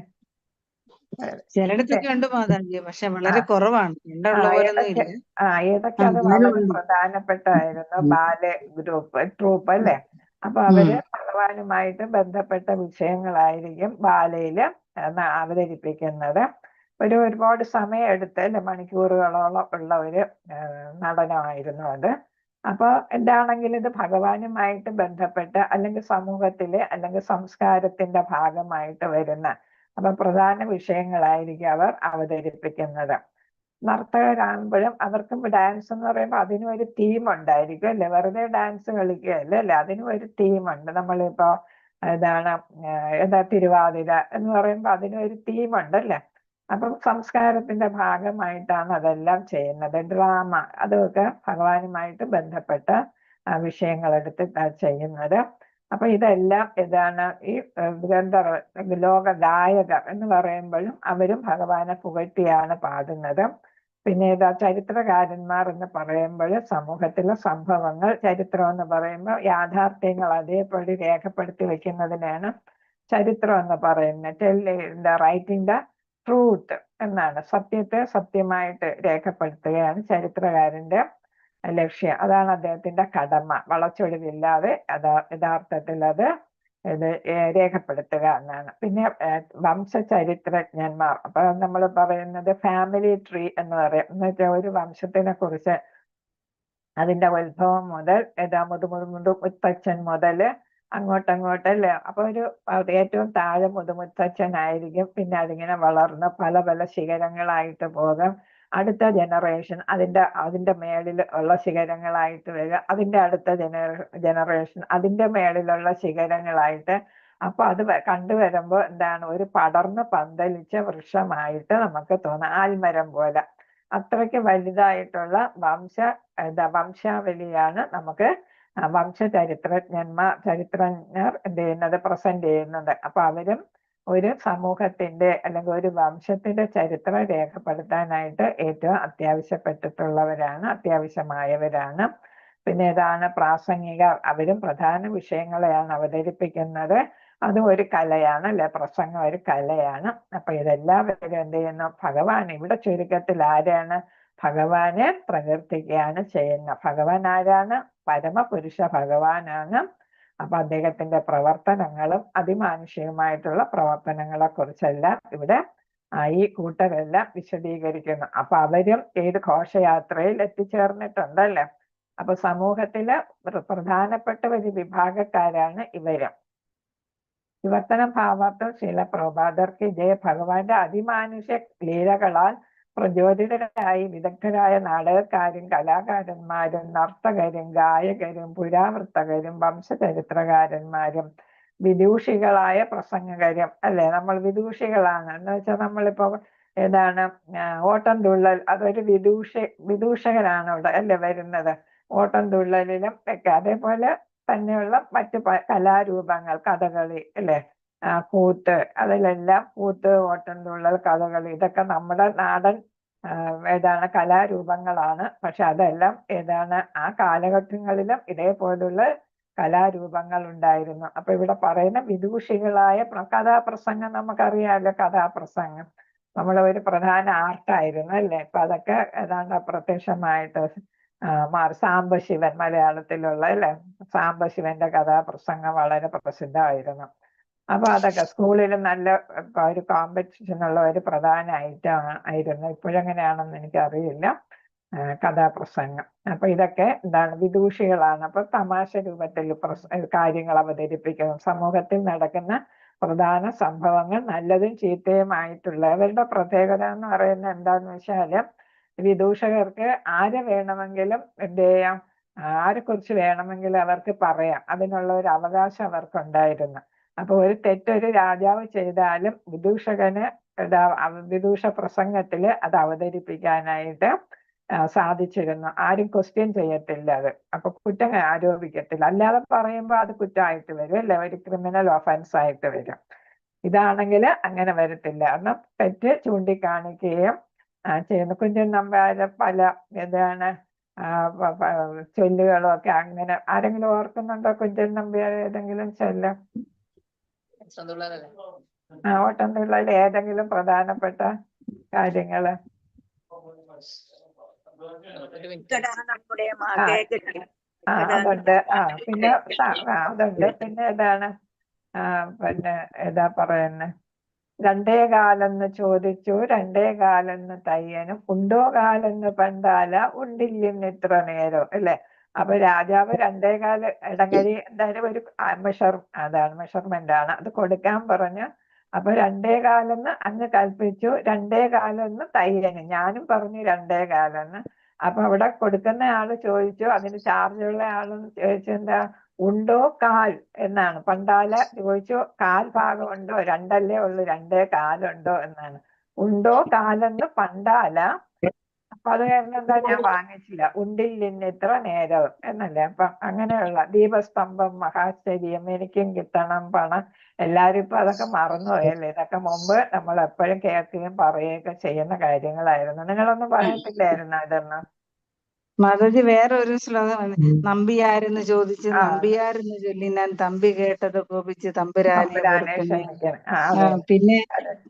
ചിലയിടത്തൊക്കെ ഉണ്ട് മാതാജി, പക്ഷെ വളരെ ആ കുറവാണ്. പണ്ടുള്ള പോലൊന്നും ഏതൊക്കെ ഇല്ല. ഏതൊക്കെ അത് എന്നാലും വളരെ ഉണ്ട്. പ്രധാനപ്പെട്ടായിരുന്നു ബാലെ ട്രൂപ്പ് അല്ലെ. അപ്പൊ അവര് ഭഗവാനുമായിട്ട് ബന്ധപ്പെട്ട വിഷയങ്ങളായിരിക്കും ബാലയില് അവതരിപ്പിക്കുന്നത്. ഒരുപാട് സമയം എടുത്ത് അല്ലെ, മണിക്കൂറുകളോളം ഉള്ള ഒരു നടനമായിരുന്നു അത്. അപ്പൊ എന്താണെങ്കിലും ഇത് ഭഗവാനുമായിട്ട് ബന്ധപ്പെട്ട് അല്ലെങ്കിൽ സമൂഹത്തിലെ അല്ലെങ്കിൽ സംസ്കാരത്തിന്റെ ഭാഗമായിട്ട് വരുന്ന അപ്പൊ പ്രധാന വിഷയങ്ങളായിരിക്കും അവർ അവതരിപ്പിക്കുന്നത്. നർത്തകരാകുമ്പോഴും അവർക്കും ഡാൻസ് എന്ന് പറയുമ്പോൾ അതിനും ഒരു തീം ഉണ്ടായിരിക്കും അല്ലെ. വെറുതെ ഡാൻസ് കളിക്കുകയല്ല അല്ലെ, അതിനും ഒരു തീമുണ്ട്. നമ്മളിപ്പോ എന്താ തിരുവാതിര എന്ന് പറയുമ്പോൾ അതിനും ഒരു തീമുണ്ടല്ലേ. അപ്പം സംസ്കാരത്തിന്റെ ഭാഗമായിട്ടാണ് അതെല്ലാം ചെയ്യുന്നത്. ഡ്രാമ അതൊക്കെ ഭഗവാനുമായിട്ട് ബന്ധപ്പെട്ട വിഷയങ്ങളെടുത്ത് ചെയ്യുന്നത്. അപ്പൊ ഇതെല്ലാം ഈ ലോക ഗായകർ എന്ന് പറയുമ്പോഴും അവരും ഭഗവാനെ പുകഴ്ത്തിയാണ് പാടുന്നത്. പിന്നെ ചരിത്രകാരന്മാർ എന്ന് പറയുമ്പോൾ സമൂഹത്തിലെ സംഭവങ്ങൾ, ചരിത്രം എന്ന് പറയുമ്പോൾ യാഥാർത്ഥ്യങ്ങൾ അതേപടി രേഖപ്പെടുത്തി വെക്കുന്നതിനാണ് ചരിത്രം എന്ന് പറയുന്നത്. റൈറ്റിംഗ് ദ ട്രൂത്ത് എന്നാണ്. സത്യത്തെ സത്യമായിട്ട് രേഖപ്പെടുത്തുകയാണ് ചരിത്രകാരന്റെ ലക്ഷ്യം. അതാണ് അദ്ദേഹത്തിന്റെ കടമ. വളച്ചൊടിവില്ലാതെ യഥാർത്ഥത്തിൽ അത് രേഖപ്പെടുത്തുക എന്നാണ്. പിന്നെ വംശചരിത്രജ്ഞന്മാർ, അപ്പൊ നമ്മൾ പറയുന്നത് ഫാമിലി ട്രീ എന്ന് പറയും. എന്ന് വെച്ചാൽ ഒരു വംശത്തിനെ കുറിച്ച് അതിന്റെ ഉത്ഭവം മുതൽ മുതുമുത്തച്ഛൻ മുതല് അങ്ങോട്ടല്ലേ. അപ്പൊ ഏറ്റവും താഴെ മുതുമുത്തച്ഛനായിരിക്കും. പിന്നെ അതിങ്ങനെ വളർന്ന് പല പല ശിഖരങ്ങളായിട്ട് പോകും. അടുത്ത ജനറേഷൻ അതിന്റെ മേളിൽ ഉള്ള ശിഖരങ്ങളായിട്ട് വരിക. അതിന്റെ അടുത്ത ജനറേഷൻ അതിന്റെ മേളിലുള്ള ശിഖരങ്ങളായിട്ട്. അപ്പൊ അത് കണ്ടുവരുമ്പോ ഒരു പടർന്ന് പന്തലിച്ച വൃക്ഷമായിട്ട് നമുക്ക് തോന്നാം, ആൽമരം പോലെ. അത്രയ്ക്ക് വലുതായിട്ടുള്ള വംശാവലിയാണ് നമുക്ക് ചരിത്രജ്ഞർ എന്ത് ചെയ്യുന്നത്, പ്രസന്റ് ചെയ്യുന്നത്. അപ്പൊ അവരും ഒരു സമൂഹത്തിന്റെ അല്ലെങ്കിൽ ഒരു വംശത്തിന്റെ ചരിത്രം രേഖപ്പെടുത്താനായിട്ട് ഏറ്റവും അത്യാവശ്യമായവരാണ്. പിന്നെ പ്രാസംഗികർ, അവരും പ്രധാന വിഷയങ്ങളെയാണ് അവതരിപ്പിക്കുന്നത്. അതും ഒരു കലയാണ് അല്ലെ, പ്രസംഗം ഒരു കലയാണ്. അപ്പൊ ഇതെല്ലാവരും എന്ത് ചെയ്യുന്നു? ഭഗവാൻ ഇവിടെ ചുരുക്കത്തിൽ ആരാണ്? ഭഗവാനെ പ്രകീർത്തിക്കുകയാണ് ചെയ്യുന്നത്. ഭഗവാൻ ആരാണ്? പരമപുരുഷ ഭഗവാനാണ്. അപ്പൊ അദ്ദേഹത്തിന്റെ പ്രവർത്തനങ്ങളും അതിമാനുഷികമായിട്ടുള്ള പ്രവർത്തനങ്ങളെ കുറിച്ചെല്ലാം ഇവിടെ ഈ കൂട്ടരെല്ലാം വിശദീകരിക്കുന്നു. അപ്പൊ അവരും ഏത് ഘോഷയാത്രയിൽ എത്തിച്ചേർന്നിട്ടുണ്ടല്ലേ. അപ്പൊ സമൂഹത്തിലെ പ്രധാനപ്പെട്ട ഒരു വിഭാഗക്കാരാണ് ഇവരും. വിവർത്തന ഭാവാർത്ഥം ശീല പ്രഭാതർക്ക് ഇതേ ഭഗവാന്റെ അതിമാനുഷ്യ ലീലകളാൽ പ്രചോദിതരായി വിദഗ്ധരായ നാടകക്കാരും കലാകാരന്മാരും നർത്തകരും ഗായകരും പുരാവൃത്തകരും വംശചരിത്രകാരന്മാരും വിദൂഷികളായ പ്രസംഗകരും അല്ലെ. നമ്മൾ വിദൂഷികളാണ് എന്ന് വെച്ചാൽ നമ്മളിപ്പോ ഓട്ടം തുള്ളൽ, അതൊരു വിദൂഷകനാണ് അവിടെ അല്ലെ വരുന്നത്. ഓട്ടം തുള്ളലിലും ഒക്കെ അതേപോലെ തന്നെയുള്ള മറ്റു കലാരൂപങ്ങൾ, കഥകളി അല്ലെ, കൂത്ത്, അതിലെല്ലാം കൂത്ത്, ഓട്ടംതുള്ളൽ, കഥകളി ഇതൊക്കെ നമ്മുടെ നാടൻ കലാരൂപങ്ങളാണ്. പക്ഷെ അതെല്ലാം ആ കാലഘട്ടങ്ങളിലും ഇതേപോലുള്ള കലാരൂപങ്ങൾ ഉണ്ടായിരുന്നു. അപ്പൊ ഇവിടെ പറയുന്ന വിദൂഷികളായ കഥാപ്രസംഗം നമുക്കറിയാമല്ലോ. കഥാപ്രസംഗം നമ്മളെ ഒരു പ്രധാന ആർട്ടായിരുന്നു അല്ലേ. ഇപ്പൊ അതൊക്കെ അപ്രത്യക്ഷമായിട്ട് സാംബശിവൻ, മലയാളത്തിലുള്ള അല്ലെ, സാംബശിവന്റെ കഥാപ്രസംഗം വളരെ പ്രസിദ്ധമായിരുന്നു. അപ്പൊ അതൊക്കെ സ്കൂളിൽ നല്ല ഒരു കോമ്പറ്റീഷൻ ഉള്ള ഒരു പ്രധാന ഐറ്റം ആയിരുന്നു. ഇപ്പോഴെങ്ങനെയാണെന്ന് എനിക്കറിയില്ല. കഥാപ്രസംഗം. അപ്പൊ ഇതൊക്കെ എന്താണ് വിദൂഷികളാണ്. അപ്പൊ തമാശ രൂപത്തിൽ കാര്യങ്ങൾ അവതരിപ്പിക്കുന്നു. സമൂഹത്തിൽ നടക്കുന്ന പ്രധാന സംഭവങ്ങൾ നല്ലതും ചീത്തയുമായിട്ടുള്ള അവരുടെ പ്രത്യേകത എന്ന് പറയുന്നത് എന്താന്ന് വെച്ചാല് വിദൂഷകർക്ക് ആരെ വേണമെങ്കിലും എന്ത് ചെയ്യാം, ആരെ കുറിച്ച് വേണമെങ്കിലും അവർക്ക് പറയാം. അതിനുള്ള ഒരു അവകാശം അവർക്കുണ്ടായിരുന്നു. അപ്പൊ ഒരു തെറ്റൊരു രാജാവ് ചെയ്താലും വിദൂഷകന് വിദൂഷ പ്രസംഗത്തില് അത് അവതരിപ്പിക്കാനായിട്ട് സാധിച്ചിരുന്നു. ആരും ക്വസ്റ്റ്യൻ ചെയ്യത്തില്ല അത്. അപ്പൊ കുറ്റം ആരോപിക്കത്തില്ല. അല്ലാതെ പറയുമ്പോ അത് കുറ്റമായിട്ട് വരും അല്ലെ, ഒരു ക്രിമിനൽ ഒഫൻസ് ആയിട്ട് വരും. ഇതാണെങ്കിൽ അങ്ങനെ വരത്തില്ല. കാരണം തെറ്റ് ചൂണ്ടിക്കാണിക്കുകയും ചെയ്യുന്നു. കുഞ്ചൻ നമ്പ്യാരുടെ പല എന്താണ് ചൊല്ലുകളും ഒക്കെ അങ്ങനെ ആരെങ്കിലും ഓർക്കുന്നുണ്ടോ? കുഞ്ചൻ നമ്പ്യാർ ഏതെങ്കിലും ചൊല്ല്? ഓട്ടംതുള്ളലിൽ ഏതെങ്കിലും പ്രധാനപ്പെട്ട കാര്യങ്ങള്? നമ്മുടെ മാർഗേറ്റ് അതുണ്ട്. പിന്നെ അതുണ്ട്. പിന്നെ ഏതാണ് പിന്നെ ഏതാ പറയുന്നത്? രണ്ടേ കാലെന്ന് ചോദിച്ചു രണ്ടേ കാലെന്ന് തയ്യനും ഉണ്ടോ കാലെന്ന് പണ്ടാല ഉണ്ടില്ലെന്ന് ഇത്ര നേരം അല്ലെ. അപ്പൊ രാജാവ് രണ്ടേ കാല് ഇടങ്ങഴി എന്തായാലും ഒരു മെഷർമെന്റ് ആണ്, അത് കൊടുക്കാൻ പറഞ്ഞു. അപ്പൊ രണ്ടേ കാലെന്ന് അങ്ങ് കൽപ്പിച്ചു, രണ്ടേ കാലെന്ന് തയ്യന്. ഞാനും പറഞ്ഞു രണ്ടേ കാലെന്ന്. അപ്പൊ അവിടെ കൊടുക്കുന്ന ആള് ചോദിച്ചു, അതിന് ചാർജുള്ള ആളെന്ന് ചോദിച്ചു എന്താ ഉണ്ടോ കാൽ എന്നാണ്. പണ്ടാല ചോദിച്ചു കാൽ ഭാഗം ഉണ്ടോ, രണ്ടല്ലേ ഉള്ളു, രണ്ടേ കാലുണ്ടോ എന്നാണ്. ഉണ്ടോ കാലെന്ന് പണ്ടാല. അപ്പൊ അത് കാരണം എന്താ ഞാൻ വാങ്ങിച്ചില്ല, ഉണ്ടില്ലിന് ഇത്ര നേരവും എന്നല്ലേ. അപ്പൊ അങ്ങനെയുള്ള ദീപസ്തംഭം മഹാശ്ചര്യം, എനിക്കും കിട്ടണം പണം. എല്ലാരും ഇപ്പൊ അതൊക്കെ മറന്നുപോയല്ലേ. ഇതൊക്കെ മുമ്പ് നമ്മൾ എപ്പോഴും കേൾക്കുകയും പറയുകയൊക്കെ ചെയ്യുന്ന കാര്യങ്ങളായിരുന്നു. നിങ്ങളൊന്നും പറയത്തില്ലായിരുന്നു ഇതൊന്നും? മാതാജി വേറെ ഒരു ശ്ലോകമാണ്. നമ്പിയാരെന്ന് ചോദിച്ച് നമ്പിയാരെന്ന് ചൊല്ലി ഞാൻ തമ്പി കേട്ടത് കോപിച്ച് തമ്പുരാനെ വെറുക്കുന്നു. പിന്നെ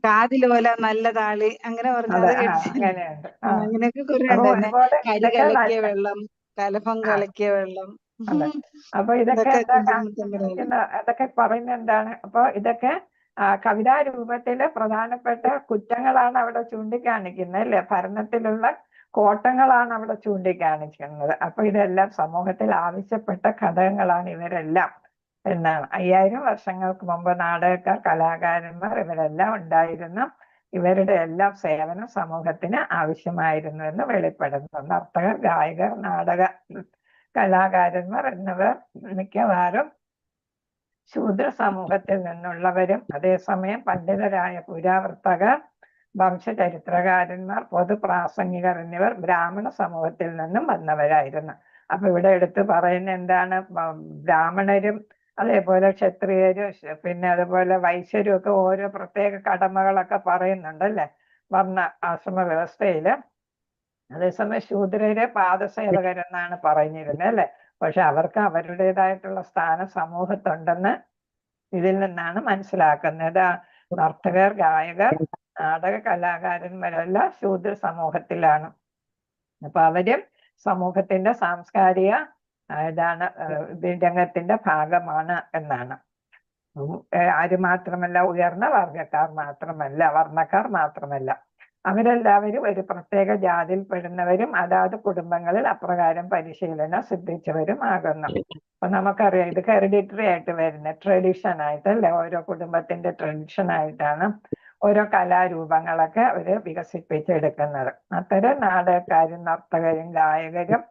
കാതിലോല നല്ല താളി അങ്ങനെ പറഞ്ഞു. അത് അങ്ങനെയുണ്ട്. അങ്ങനെയൊക്കെ കുറെ അപ്പൊ ഉണ്ട്. ഒരുപാട് കരി കലക്കിയ വെള്ളം, കലഭം കലക്കിയ വെള്ളം. അപ്പൊ ഇതൊക്കെ എന്താ തമ്പുരാനെ. അതൊക്കെ പറയുന്നത് എന്താണ്? അപ്പൊ ഇതൊക്കെ കവിതാ രൂപത്തില് പ്രധാനപ്പെട്ട കുറ്റങ്ങളാണ് അവിടെ ചൂണ്ടിക്കാണിക്കുന്നത് അല്ലെ. ഭരണത്തിലുള്ള കോട്ടങ്ങളാണ് അവിടെ ചൂണ്ടിക്കാണിക്കുന്നത്. അപ്പൊ ഇതെല്ലാം സമൂഹത്തിൽ ആവശ്യപ്പെട്ട ഘടകങ്ങളാണ് ഇവരെല്ലാം എന്നാണ്. 5000 വർഷങ്ങൾക്ക് മുമ്പ് നാടകക്കാർ, കലാകാരന്മാർ ഇവരെല്ലാം ഉണ്ടായിരുന്നു. ഇവരുടെ എല്ലാം സേവനം സമൂഹത്തിന് ആവശ്യമായിരുന്നു എന്ന് വെളിപ്പെടുന്നു. നർത്തകർ, ഗായകർ, നാടക കലാകാരന്മാർ എന്നിവർ മിക്കവാറും ശൂദ്ര സമൂഹത്തിൽ നിന്നുള്ളവരും അതേസമയം പണ്ഡിതരായ പുരാവർത്തകർ, വംശചരിത്രകാരന്മാർ, പൊതുപ്രാസംഗികർ എന്നിവർ ബ്രാഹ്മണ സമൂഹത്തിൽ നിന്നും വന്നവരായിരുന്നു. അപ്പൊ ഇവിടെ എടുത്തു പറയുന്ന എന്താണ്? ബ്രാഹ്മണരും അതേപോലെ ക്ഷത്രിയരും പിന്നെ അതുപോലെ വൈശ്യരും ഒക്കെ ഓരോ പ്രത്യേക കടമകളൊക്കെ പറയുന്നുണ്ടല്ലേ വർണ്ണ ആശ്രമ വ്യവസ്ഥയില്. അതേസമയം ശൂദ്രരെ പാദസേവകരെന്നാണ് പറഞ്ഞിരുന്നത് അല്ലെ. പക്ഷെ അവർക്ക് അവരുടേതായിട്ടുള്ള സ്ഥാനം സമൂഹത്തുണ്ടെന്ന് ഇതിൽ നിന്നാണ് മനസ്സിലാക്കുന്നത്. നർത്തകർ, ഗായകർ, നാടക കലാകാരന്മാരെല്ലാം ശൂദ്ര സമൂഹത്തിലാണ്. അപ്പൊ അവരും സമൂഹത്തിന്റെ സാംസ്കാരിക രംഗത്തിന്റെ ഭാഗമാണ് എന്നാണ്. ആര് മാത്രമല്ല, ഉയർന്ന വർഗക്കാർ മാത്രമല്ല, വർണ്ണക്കാർ മാത്രമല്ല, അവരെല്ലാവരും ഒരു പ്രത്യേക ജാതിയിൽ പെടുന്നവരും അതാത് കുടുംബങ്ങളിൽ അപ്രകാരം പരിശീലനം സിദ്ധിച്ചവരും ആകുന്നു. അപ്പൊ നമുക്കറിയാം ഇത് ഹെറിഡിറ്ററി ആയിട്ട് വരുന്ന ട്രഡീഷൻ ആയിട്ടല്ലേ, ഓരോ കുടുംബത്തിന്റെ ട്രഡീഷൻ ആയിട്ടാണ് ഓരോ കലാരൂപങ്ങളൊക്കെ അവര് വികസിപ്പിച്ചെടുക്കുന്നത്. അത്തരം നാടകക്കാരും നർത്തകരും ഗായകരും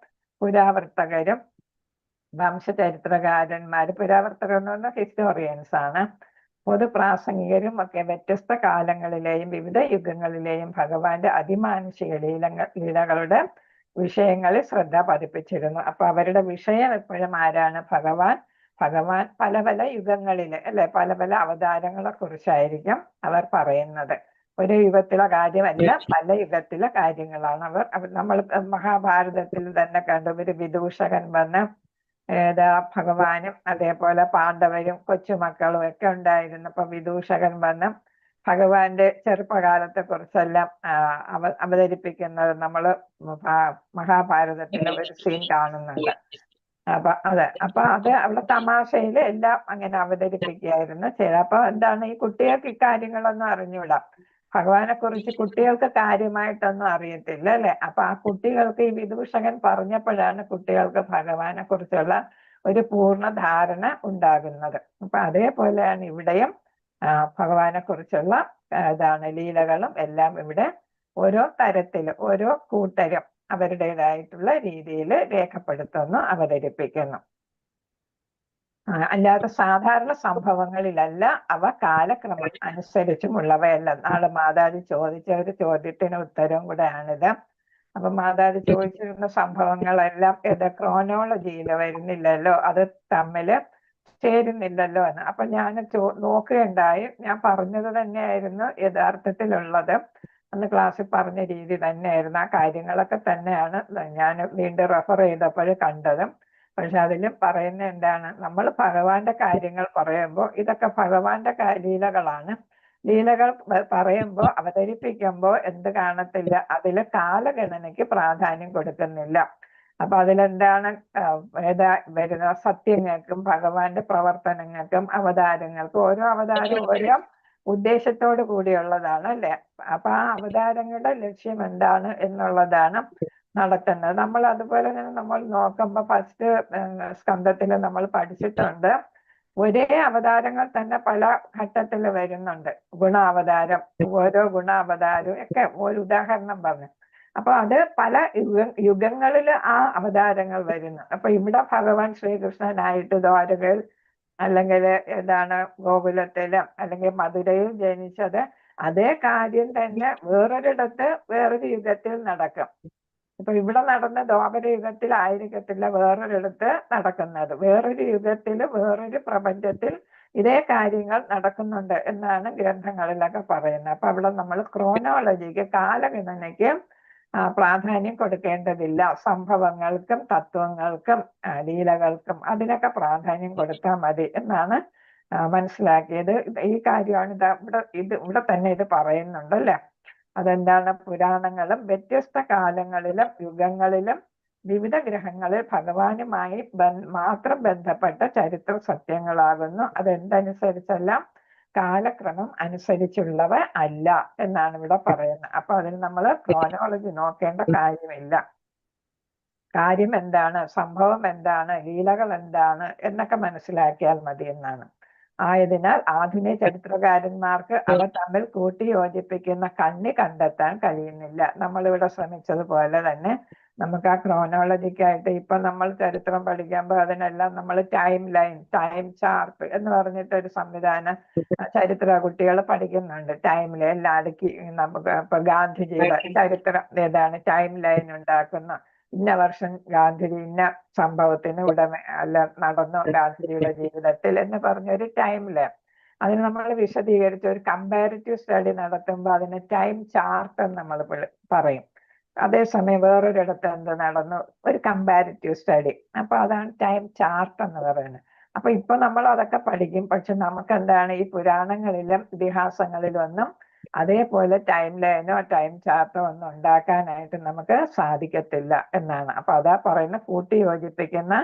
പുരാവർത്തകരും വംശചരിത്രകാരന്മാര്, പുരാവർത്തകർ എന്ന് പറഞ്ഞാൽ ഹിസ്റ്റോറിയൻസ് ആണ്, പൊതുപ്രാസംഗികരും ഒക്കെ വ്യത്യസ്ത കാലങ്ങളിലെയും വിവിധ യുഗങ്ങളിലെയും ഭഗവാന്റെ അതിമാനുഷിക ലീലകളുടെ വിഷയങ്ങളിൽ ശ്രദ്ധ പതിപ്പിച്ചിരുന്നു. അപ്പൊ അവരുടെ വിഷയം എപ്പോഴും ആരാണ്? ഭഗവാൻ പല പല യുഗങ്ങളില് അല്ലെ, പല പല അവതാരങ്ങളെ കുറിച്ചായിരിക്കും അവർ പറയുന്നത്. ഒരു യുഗത്തിലെ കാര്യമല്ല, പല യുഗത്തിലെ കാര്യങ്ങളാണ് അവർ നമ്മൾ മഹാഭാരതത്തിൽ തന്നെ കണ്ടു. ഒരു വിദൂഷകൻ വന്ന് ഭഗവാനും അതേപോലെ പാണ്ഡവരും കൊച്ചുമക്കളും ഒക്കെ ഉണ്ടായിരുന്നു. അപ്പൊ വിദൂഷകൻ വന്ന് ഭഗവാന്റെ ചെറുപ്പകാലത്തെ കുറിച്ചെല്ലാം അവതരിപ്പിക്കുന്നത് നമ്മള് മഹാഭാരതത്തിലെ ഒരു സീൻ കാണുന്നുണ്ട്. അപ്പൊ അത് അവിടെ തമാശയില് എല്ലാം അങ്ങനെ അവതരിപ്പിക്കുകയായിരുന്നു ചെയ്തത്. അപ്പൊ എന്താണ്, ഈ കുട്ടികൾക്ക് ഇക്കാര്യങ്ങളൊന്നും അറിഞ്ഞൂടാ. ഭഗവാനെ കുറിച്ച് കുട്ടികൾക്ക് കാര്യമായിട്ടൊന്നും അറിയത്തില്ല അല്ലെ. അപ്പൊ ആ കുട്ടികൾക്ക് ഈ വിദൂഷകൻ പറഞ്ഞപ്പോഴാണ് കുട്ടികൾക്ക് ഭഗവാനെ കുറിച്ചുള്ള ഒരു പൂർണ്ണ ധാരണ ഉണ്ടാകുന്നത്. അപ്പൊ അതേപോലെയാണ് ഇവിടെയും ഭഗവാനെ കുറിച്ചുള്ള ലീലകളും എല്ലാം ഇവിടെ ഓരോ തരത്തില് ഓരോ കൂട്ടരും അവരുടേതായിട്ടുള്ള രീതിയിൽ രേഖപ്പെടുത്തുന്നു, അവതരിപ്പിക്കുന്നു. അല്ലാതെ സാധാരണ സംഭവങ്ങളിലല്ല അവ കാലക്രമം അനുസരിച്ചുമുള്ളവയല്ല. നാളെ മാതാജി ചോദിച്ച ഒരു ചോദ്യത്തിന് ഉത്തരവും കൂടെയാണിത്. അപ്പൊ മാതാജി ചോദിച്ചിരുന്ന സംഭവങ്ങളെല്ലാം ക്രോണോളജിയിൽ വരുന്നില്ലല്ലോ, അത് തമ്മില് ചേരുന്നില്ലല്ലോ എന്ന്. അപ്പൊ ഞാൻ നോക്കുകയുണ്ടായി. ഞാൻ പറഞ്ഞത് തന്നെയായിരുന്നു യഥാർത്ഥത്തിലുള്ളത്. അന്ന് ക്ലാസ്സിൽ പറഞ്ഞ രീതി തന്നെയായിരുന്നു. ആ കാര്യങ്ങളൊക്കെ തന്നെയാണ് ഞാൻ വീണ്ടും റെഫർ ചെയ്തപ്പോൾ കണ്ടത്. പക്ഷെ അതിലും പറയുന്ന എന്താണ്, നമ്മൾ ഭഗവാന്റെ കാര്യങ്ങൾ പറയുമ്പോൾ ഇതൊക്കെ ഭഗവാന്റെ ലീലകളാണ്. ലീലകൾ പറയുമ്പോൾ അവതരിപ്പിക്കുമ്പോൾ എന്ത് കാണത്തില്ല, അതില് കാലഗണനയ്ക്ക് പ്രാധാന്യം കൊടുക്കുന്നില്ല. അപ്പൊ അതിലെന്താണ് വരുന്ന സത്യങ്ങൾക്കും ഭഗവാന്റെ പ്രവർത്തനങ്ങൾക്കും അവതാരങ്ങൾക്കും ഓരോ അവതാരം ഓരോ ഉദ്ദേശത്തോട് കൂടിയുള്ളതാണ് അല്ലെ. അപ്പൊ ആ അവതാരങ്ങളുടെ ലക്ഷ്യം എന്താണ് എന്നുള്ളതാണ് നടത്തുന്നത്. നമ്മൾ അതുപോലെ തന്നെ നമ്മൾ നോക്കുമ്പോൾ ഫസ്റ്റ് സ്കന്ധത്തിൽ നമ്മൾ പഠിച്ചിട്ടുണ്ട്, ഒരേ അവതാരങ്ങൾ തന്നെ പല ഘട്ടത്തിൽ വരുന്നുണ്ട്. ഗുണാവതാരം, ഓരോ ഗുണാവതാരവും ഒക്കെ ഒരു ഉദാഹരണം പറഞ്ഞു. അപ്പൊ അത് പല യുഗങ്ങളിൽ ആ അവതാരങ്ങൾ വരുന്നു. അപ്പൊ ഇവിടെ ഭഗവാൻ ശ്രീകൃഷ്ണനായിട്ട് ദ്വാരകയിൽ അല്ലെങ്കിൽ ഗോകുലത്തിലും അല്ലെങ്കിൽ മധുരയിൽ ജനിച്ചത് അതേ കാര്യം തന്നെ വേറൊരിടത്ത് വേറൊരു യുഗത്തിൽ നടക്കും. ഇപ്പൊ ഇവിടെ നടന്ന ദ്വാപര യുഗത്തിലായിരിക്കത്തില്ല വേറൊരിടത്ത് നടക്കുന്നത്, വേറൊരു യുഗത്തിൽ വേറൊരു പ്രപഞ്ചത്തിൽ ഇതേ കാര്യങ്ങൾ നടക്കുന്നുണ്ട് എന്നാണ് ഗ്രന്ഥങ്ങളിലൊക്കെ പറയുന്നത്. അപ്പൊ അവിടെ നമ്മൾ ക്രോണോളജിക്ക്, കാലഗണനയ്ക്ക് പ്രാധാന്യം കൊടുക്കേണ്ടതില്ല. സംഭവങ്ങൾക്കും തത്വങ്ങൾക്കും ലീലകൾക്കും അതിനൊക്കെ പ്രാധാന്യം കൊടുത്താൽ മതി എന്നാണ് മനസ്സിലാക്കിയത്. ഈ കാര്യമാണ് ഇവിടെ തന്നെ ഇത് പറയുന്നുണ്ടല്ലേ. അതെന്താണ്, പുരാണങ്ങളും വ്യത്യസ്ത കാലങ്ങളിലും യുഗങ്ങളിലും വിവിധ ഗ്രഹങ്ങളിൽ ഭഗവാനുമായി മാത്രം ബന്ധപ്പെട്ട ചരിത്ര സത്യങ്ങളാകുന്നു. അതെന്തനുസരിച്ചെല്ലാം കാലക്രമം അനുസരിച്ചുള്ളവ അല്ല എന്നാണ് ഇവിടെ പറയുന്നത്. അപ്പൊ അതിന് നമ്മൾ ക്രോണോളജി നോക്കേണ്ട കാര്യമില്ല. കാര്യം എന്താണ്, സംഭവം എന്താണ്, ലീലകൾ എന്താണ് എന്നൊക്കെ മനസ്സിലാക്കിയാൽ മതി എന്നാണ്. ആയതിനാൽ ആധുനിക ചരിത്രകാരന്മാർക്ക് അവ തമ്മിൽ കൂട്ടി യോജിപ്പിക്കുന്ന കണ്ണി കണ്ടെത്താൻ കഴിയുന്നില്ല. നമ്മളിവിടെ ശ്രമിച്ചതുപോലെ തന്നെ നമുക്ക് ആ ക്രോണോളജിക്കായിട്ട് ഇപ്പൊ നമ്മൾ ചരിത്രം പഠിക്കുമ്പോൾ അതിനെല്ലാം നമ്മൾ ടൈം ലൈൻ, ടൈം ചാർട്ട് എന്ന് പറഞ്ഞിട്ട് ഒരു സംവിധാനം ചരിത്ര കുട്ടികൾ പഠിക്കുന്നുണ്ട്. ടൈമിൽ എല്ലാം അടുക്കി നമുക്ക് ഇപ്പൊ ഗാന്ധിജിയുടെ ചരിത്രം ടൈം ലൈൻ ഉണ്ടാക്കുന്ന, ഇന്ന വർഷം ഗാന്ധിജി ഇന്ന സംഭവത്തിന് നടന്നു ഗാന്ധിജിയുടെ ജീവിതത്തിൽ എന്ന് പറഞ്ഞൊരു ടൈമില് അതിന് നമ്മൾ വിശദീകരിച്ച ഒരു കമ്പാരിറ്റീവ് സ്റ്റഡി നടത്തുമ്പോൾ അതിന് ടൈം ചാർട്ട് എന്ന് നമ്മൾ പറയും. അതേസമയം വേറൊരിടത്ത് എന്ത് നടന്നു, ഒരു കമ്പാരിറ്റീവ് സ്റ്റഡി. അപ്പൊ അതാണ് ടൈം ചാർട്ട് എന്ന് പറയുന്നത്. അപ്പൊ ഇപ്പൊ നമ്മൾ അതൊക്കെ പഠിക്കും. പക്ഷെ നമുക്ക് എന്താണ്, ഈ പുരാണങ്ങളിലും ഇതിഹാസങ്ങളിലും ഒന്നും അതേപോലെ ടൈം ലൈനോ ടൈം ചാർട്ടോ ഒന്നും ഉണ്ടാക്കാനായിട്ട് നമുക്ക് സാധിക്കത്തില്ല എന്നാണ്. അപ്പൊ അതാ പറയുന്ന കൂട്ടി യോജിപ്പിക്കുന്ന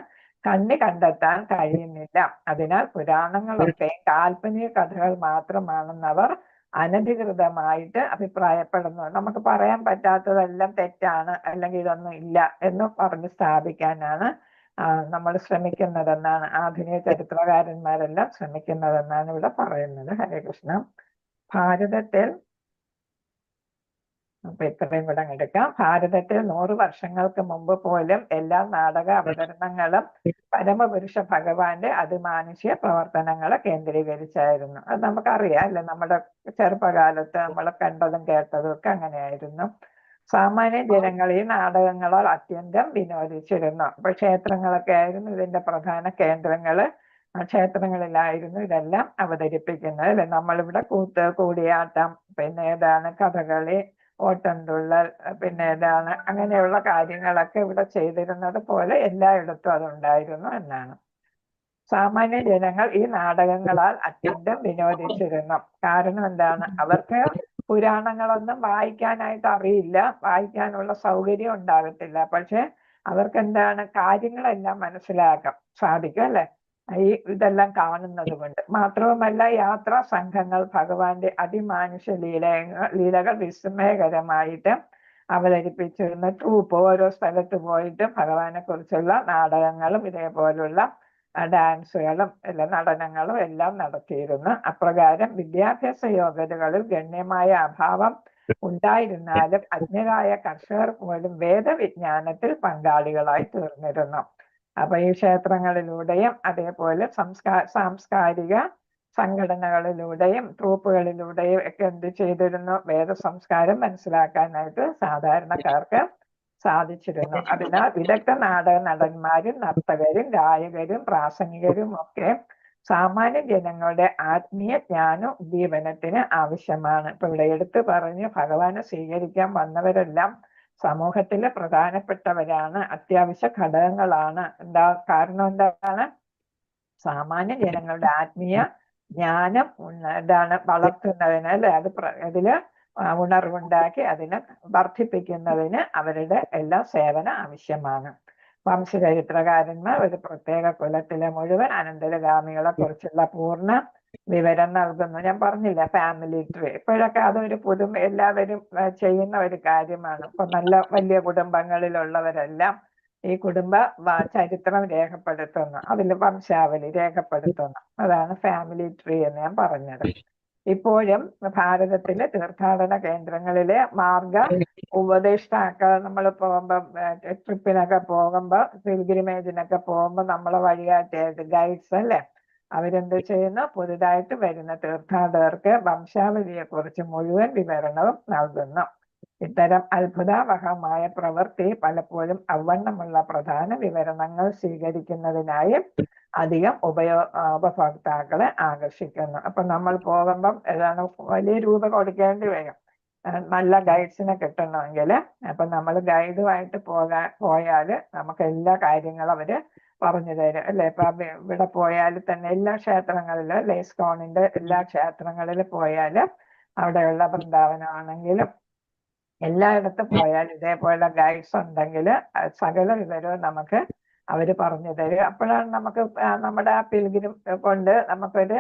കണ്ണി കണ്ടെത്താൻ കഴിയുന്നില്ല. അതിനാൽ പുരാണങ്ങളൊക്കെ കാൽപ്പനിക കഥകൾ മാത്രമാണെന്നവർ അനധികൃതമായിട്ട് അഭിപ്രായപ്പെടുന്നു. നമുക്ക് പറയാൻ പറ്റാത്തതെല്ലാം തെറ്റാണ് അല്ലെങ്കിൽ ഇതൊന്നും ഇല്ല എന്ന് പറഞ്ഞ് സ്ഥാപിക്കാനാണ് നമ്മൾ ശ്രമിക്കുന്നതെന്നാണ് ആധുനിക ചരിത്രകാരന്മാരെല്ലാം ശ്രമിക്കുന്നതെന്നാണ് ഇവിടെ പറയുന്നത്. ഹരേ കൃഷ്ണ. ഭാരതത്തിൽ അപ്പൊ ഇത്രയും കൂടെ എടുക്കാം. ഭാരതത്തിൽ 100 വർഷങ്ങൾക്ക് മുമ്പ് പോലും എല്ലാ നാടക അവതരണങ്ങളും പരമപുരുഷ ഭഗവാന്റെ അതിമാനുഷ്യ പ്രവർത്തനങ്ങളെ കേന്ദ്രീകരിച്ചായിരുന്നു. അത് നമുക്കറിയാം അല്ലെ, നമ്മുടെ ചെറുപ്പകാലത്ത് നമ്മൾ കണ്ടതും കേട്ടതും ഒക്കെ അങ്ങനെയായിരുന്നു. സാമാന്യ ജനങ്ങൾ ഈ നാടകങ്ങളാൽ അത്യന്തം വിനോദിച്ചിരുന്നു. അപ്പൊ ക്ഷേത്രങ്ങളൊക്കെ ആയിരുന്നു ഇതിന്റെ പ്രധാന കേന്ദ്രങ്ങള്. ക്ഷേത്രങ്ങളിലായിരുന്നു ഇതെല്ലാം അവതരിപ്പിക്കുന്നത് അല്ലെ. നമ്മളിവിടെ കൂത്ത്, കൂടിയാട്ടം, പിന്നെ കഥകളി, ഓട്ടംതുള്ളൽ, പിന്നെ അങ്ങനെയുള്ള കാര്യങ്ങളൊക്കെ ഇവിടെ ചെയ്തിരുന്നത് പോലെ എല്ലായിടത്തും അതുണ്ടായിരുന്നു എന്നാണ്. സാമാന്യ ജനങ്ങൾ ഈ നാടകങ്ങളാൽ അത്യന്തം വിനോദിച്ചിരുന്നു. കാരണം എന്താണ്, അവർക്ക് പുരാണങ്ങളൊന്നും വായിക്കാനായിട്ട് അറിയില്ല, വായിക്കാനുള്ള സൗകര്യം ഉണ്ടാകത്തില്ല. പക്ഷെ അവർക്ക് കാര്യങ്ങളെല്ലാം മനസ്സിലാക്കാൻ സാധിക്കും അല്ലെ. ഈ ഇതെല്ലാം കാണുന്നത് കൊണ്ട്. മാത്രവുമല്ല യാത്രാ സംഘങ്ങൾ ഭഗവാന്റെ അതിമാനുഷ ലീലകൾ വിസ്മയകരമായിട്ട് അവതരിപ്പിച്ചിരുന്ന ട്രൂപ്പ് ഓരോ സ്ഥലത്ത് പോയിട്ട് ഭഗവാനെ കുറിച്ചുള്ള നാടകങ്ങളും ഇതേപോലുള്ള ഡാൻസുകളും നടനങ്ങളും എല്ലാം നടത്തിയിരുന്നു. അപ്രകാരം വിദ്യാഭ്യാസ യോഗ്യതകളിൽ ഗണ്യമായ അഭാവം ഉണ്ടായിരുന്നാലും അജ്ഞരായ കർഷകർ പോലും വേദവിജ്ഞാനത്തിൽ പങ്കാളികളായി തീർന്നിരുന്നു. അപ്പൊ ഈ ക്ഷേത്രങ്ങളിലൂടെയും അതേപോലെ സാംസ്കാരിക സംഘടനകളിലൂടെയും ട്രൂപ്പുകളിലൂടെയും ഒക്കെ എന്ത് ചെയ്തിരുന്നു? വേദ സംസ്കാരം മനസ്സിലാക്കാനായിട്ട് സാധാരണക്കാർക്ക് സാധിച്ചിരുന്നു. അതിനാൽ വിദഗ്ധ നാടക നടന്മാരും നർത്തകരും ഗായകരും പ്രാസംഗികരും ഒക്കെ സാമാന്യ ജനങ്ങളുടെ ആത്മീയ ജ്ഞാന ഉദ്ദീപനത്തിന് ആവശ്യമാണ്. ഇപ്പൊ ഇവിടെ എടുത്തു പറഞ്ഞ് ഭഗവാനെ സ്വീകരിക്കാൻ വന്നവരെല്ലാം സമൂഹത്തിലെ പ്രധാനപ്പെട്ടവരാണ്, അത്യാവശ്യ ഘടകങ്ങളാണ്. കാരണം എന്താണ്? സാമാന്യ ജനങ്ങളുടെ ആത്മീയ ജ്ഞാനം വളർത്തുന്നതിന് അതില് ഉണർവുണ്ടാക്കി അതിനെ വർദ്ധിപ്പിക്കുന്നതിന് അവരുടെ എല്ലാ സേവന ആവശ്യമാണ്. വംശചരിത്രകാരന്മാർ ഒരു പ്രത്യേക കുലത്തിലെ മുഴുവൻ അനന്തരഗാമികളെ കുറിച്ചുള്ള പൂർണ്ണ വിവരം നൽകുന്നു. ഞാൻ പറഞ്ഞില്ല ഫാമിലി ട്രീ, ഇപ്പോഴൊക്കെ അതൊരു എല്ലാവരും ചെയ്യുന്ന ഒരു കാര്യമാണ്. ഇപ്പൊ നല്ല വലിയ കുടുംബങ്ങളിലുള്ളവരെല്ലാം ഈ കുടുംബ ചരിത്രം രേഖപ്പെടുത്തുന്നു, അതിൽ വംശാവലി രേഖപ്പെടുത്തുന്നു. അതാണ് ഫാമിലി ട്രീ എന്ന് ഞാൻ പറഞ്ഞത്. ഇപ്പോഴും ഭാരതത്തിലെ തീർത്ഥാടന കേന്ദ്രങ്ങളിലെ മാർഗ ഉപദേഷ്ടാക്കൾ നമ്മൾ പോകുമ്പോ ട്രിപ്പിനൊക്കെ പോകുമ്പോ പിൽഗ്രിമേജിനൊക്കെ പോകുമ്പോ നമ്മളെ വഴികാട്ടിയായിട്ട് ഗൈഡ്സ് അല്ലേ, അവരെന്ത് ചെയ്യുന്നു? പുതുതായിട്ട് വരുന്ന തീർത്ഥാടകർക്ക് വംശാവലിയെ കുറിച്ച് മുഴുവൻ വിവരണവും നൽകുന്നു. ഇത്തരം അത്ഭുതാവഹമായ പ്രവൃത്തി പലപ്പോഴും അവണ്ണമുള്ള പ്രധാന വിവരണങ്ങൾ സ്വീകരിക്കുന്നതിനായി അധികം ഉപഭോക്താക്കളെ ആകർഷിക്കുന്നു. അപ്പൊ നമ്മൾ പോകുമ്പം വലിയ രൂപ കൊടുക്കേണ്ടി വരും നല്ല ഗൈഡ്സിനെ കിട്ടണമെങ്കിൽ. അപ്പൊ നമ്മൾ ഗൈഡുമായിട്ട് പോയാല് നമുക്ക് എല്ലാ കാര്യങ്ങളും അവര് പറഞ്ഞു തരും അല്ലെ. ഇപ്പൊ ഇവിടെ പോയാൽ തന്നെ എല്ലാ ക്ഷേത്രങ്ങളിലും ലേസ്കോണിന്റെ എല്ലാ ക്ഷേത്രങ്ങളിൽ പോയാല് അവിടെയുള്ള വൃന്ദാവനമാണെങ്കിലും എല്ലായിടത്തും പോയാൽ ഇതേപോലെ ഗൈഡ്സ് ഉണ്ടെങ്കിൽ സകല വിവരവും നമുക്ക് അവര് പറഞ്ഞു തരും. അപ്പോഴാണ് നമുക്ക് നമ്മുടെ ആ നമുക്കൊരു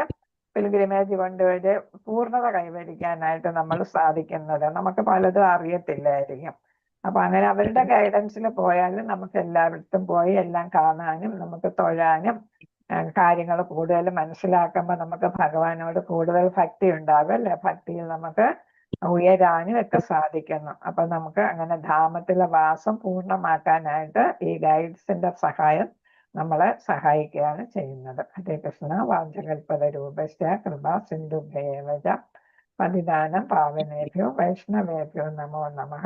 പിൽഗ്രിമേജ് കൊണ്ട് ഒരു പൂർണ്ണത കൈവരിക്കാനായിട്ട് നമ്മൾ സാധിക്കുന്നത്. നമുക്ക് പലതും അറിയത്തില്ലായിരിക്കും. അപ്പൊ അങ്ങനെ അവരുടെ ഗൈഡൻസിൽ പോയാൽ നമുക്ക് എല്ലായിടത്തും പോയി എല്ലാം കാണാനും നമുക്ക് തൊഴാനും കാര്യങ്ങൾ കൂടുതൽ മനസ്സിലാക്കുമ്പോൾ നമുക്ക് ഭഗവാനോട് കൂടുതൽ ഭക്തി ഉണ്ടാകും അല്ലെ. ഭക്തിയിൽ നമുക്ക് ഉയരാനും ഒക്കെ സാധിക്കുന്നു. അപ്പൊ നമുക്ക് അങ്ങനെ ധാമത്തിലെ വാസം പൂർണ്ണമാക്കാനായിട്ട് ഈ ഗൈഡ്സിന്റെ സഹായം നമ്മളെ സഹായിക്കുകയാണ് ചെയ്യുന്നത്. ഹരേ കൃഷ്ണ. വാഞ്ചകൽപത രൂപശ്ച കൃപാ സിന്ധുഭ്യേവ പതിദാനം പാവനേഭ്യോ വൈഷ്ണവേഭ്യോ നമോ നമഃ.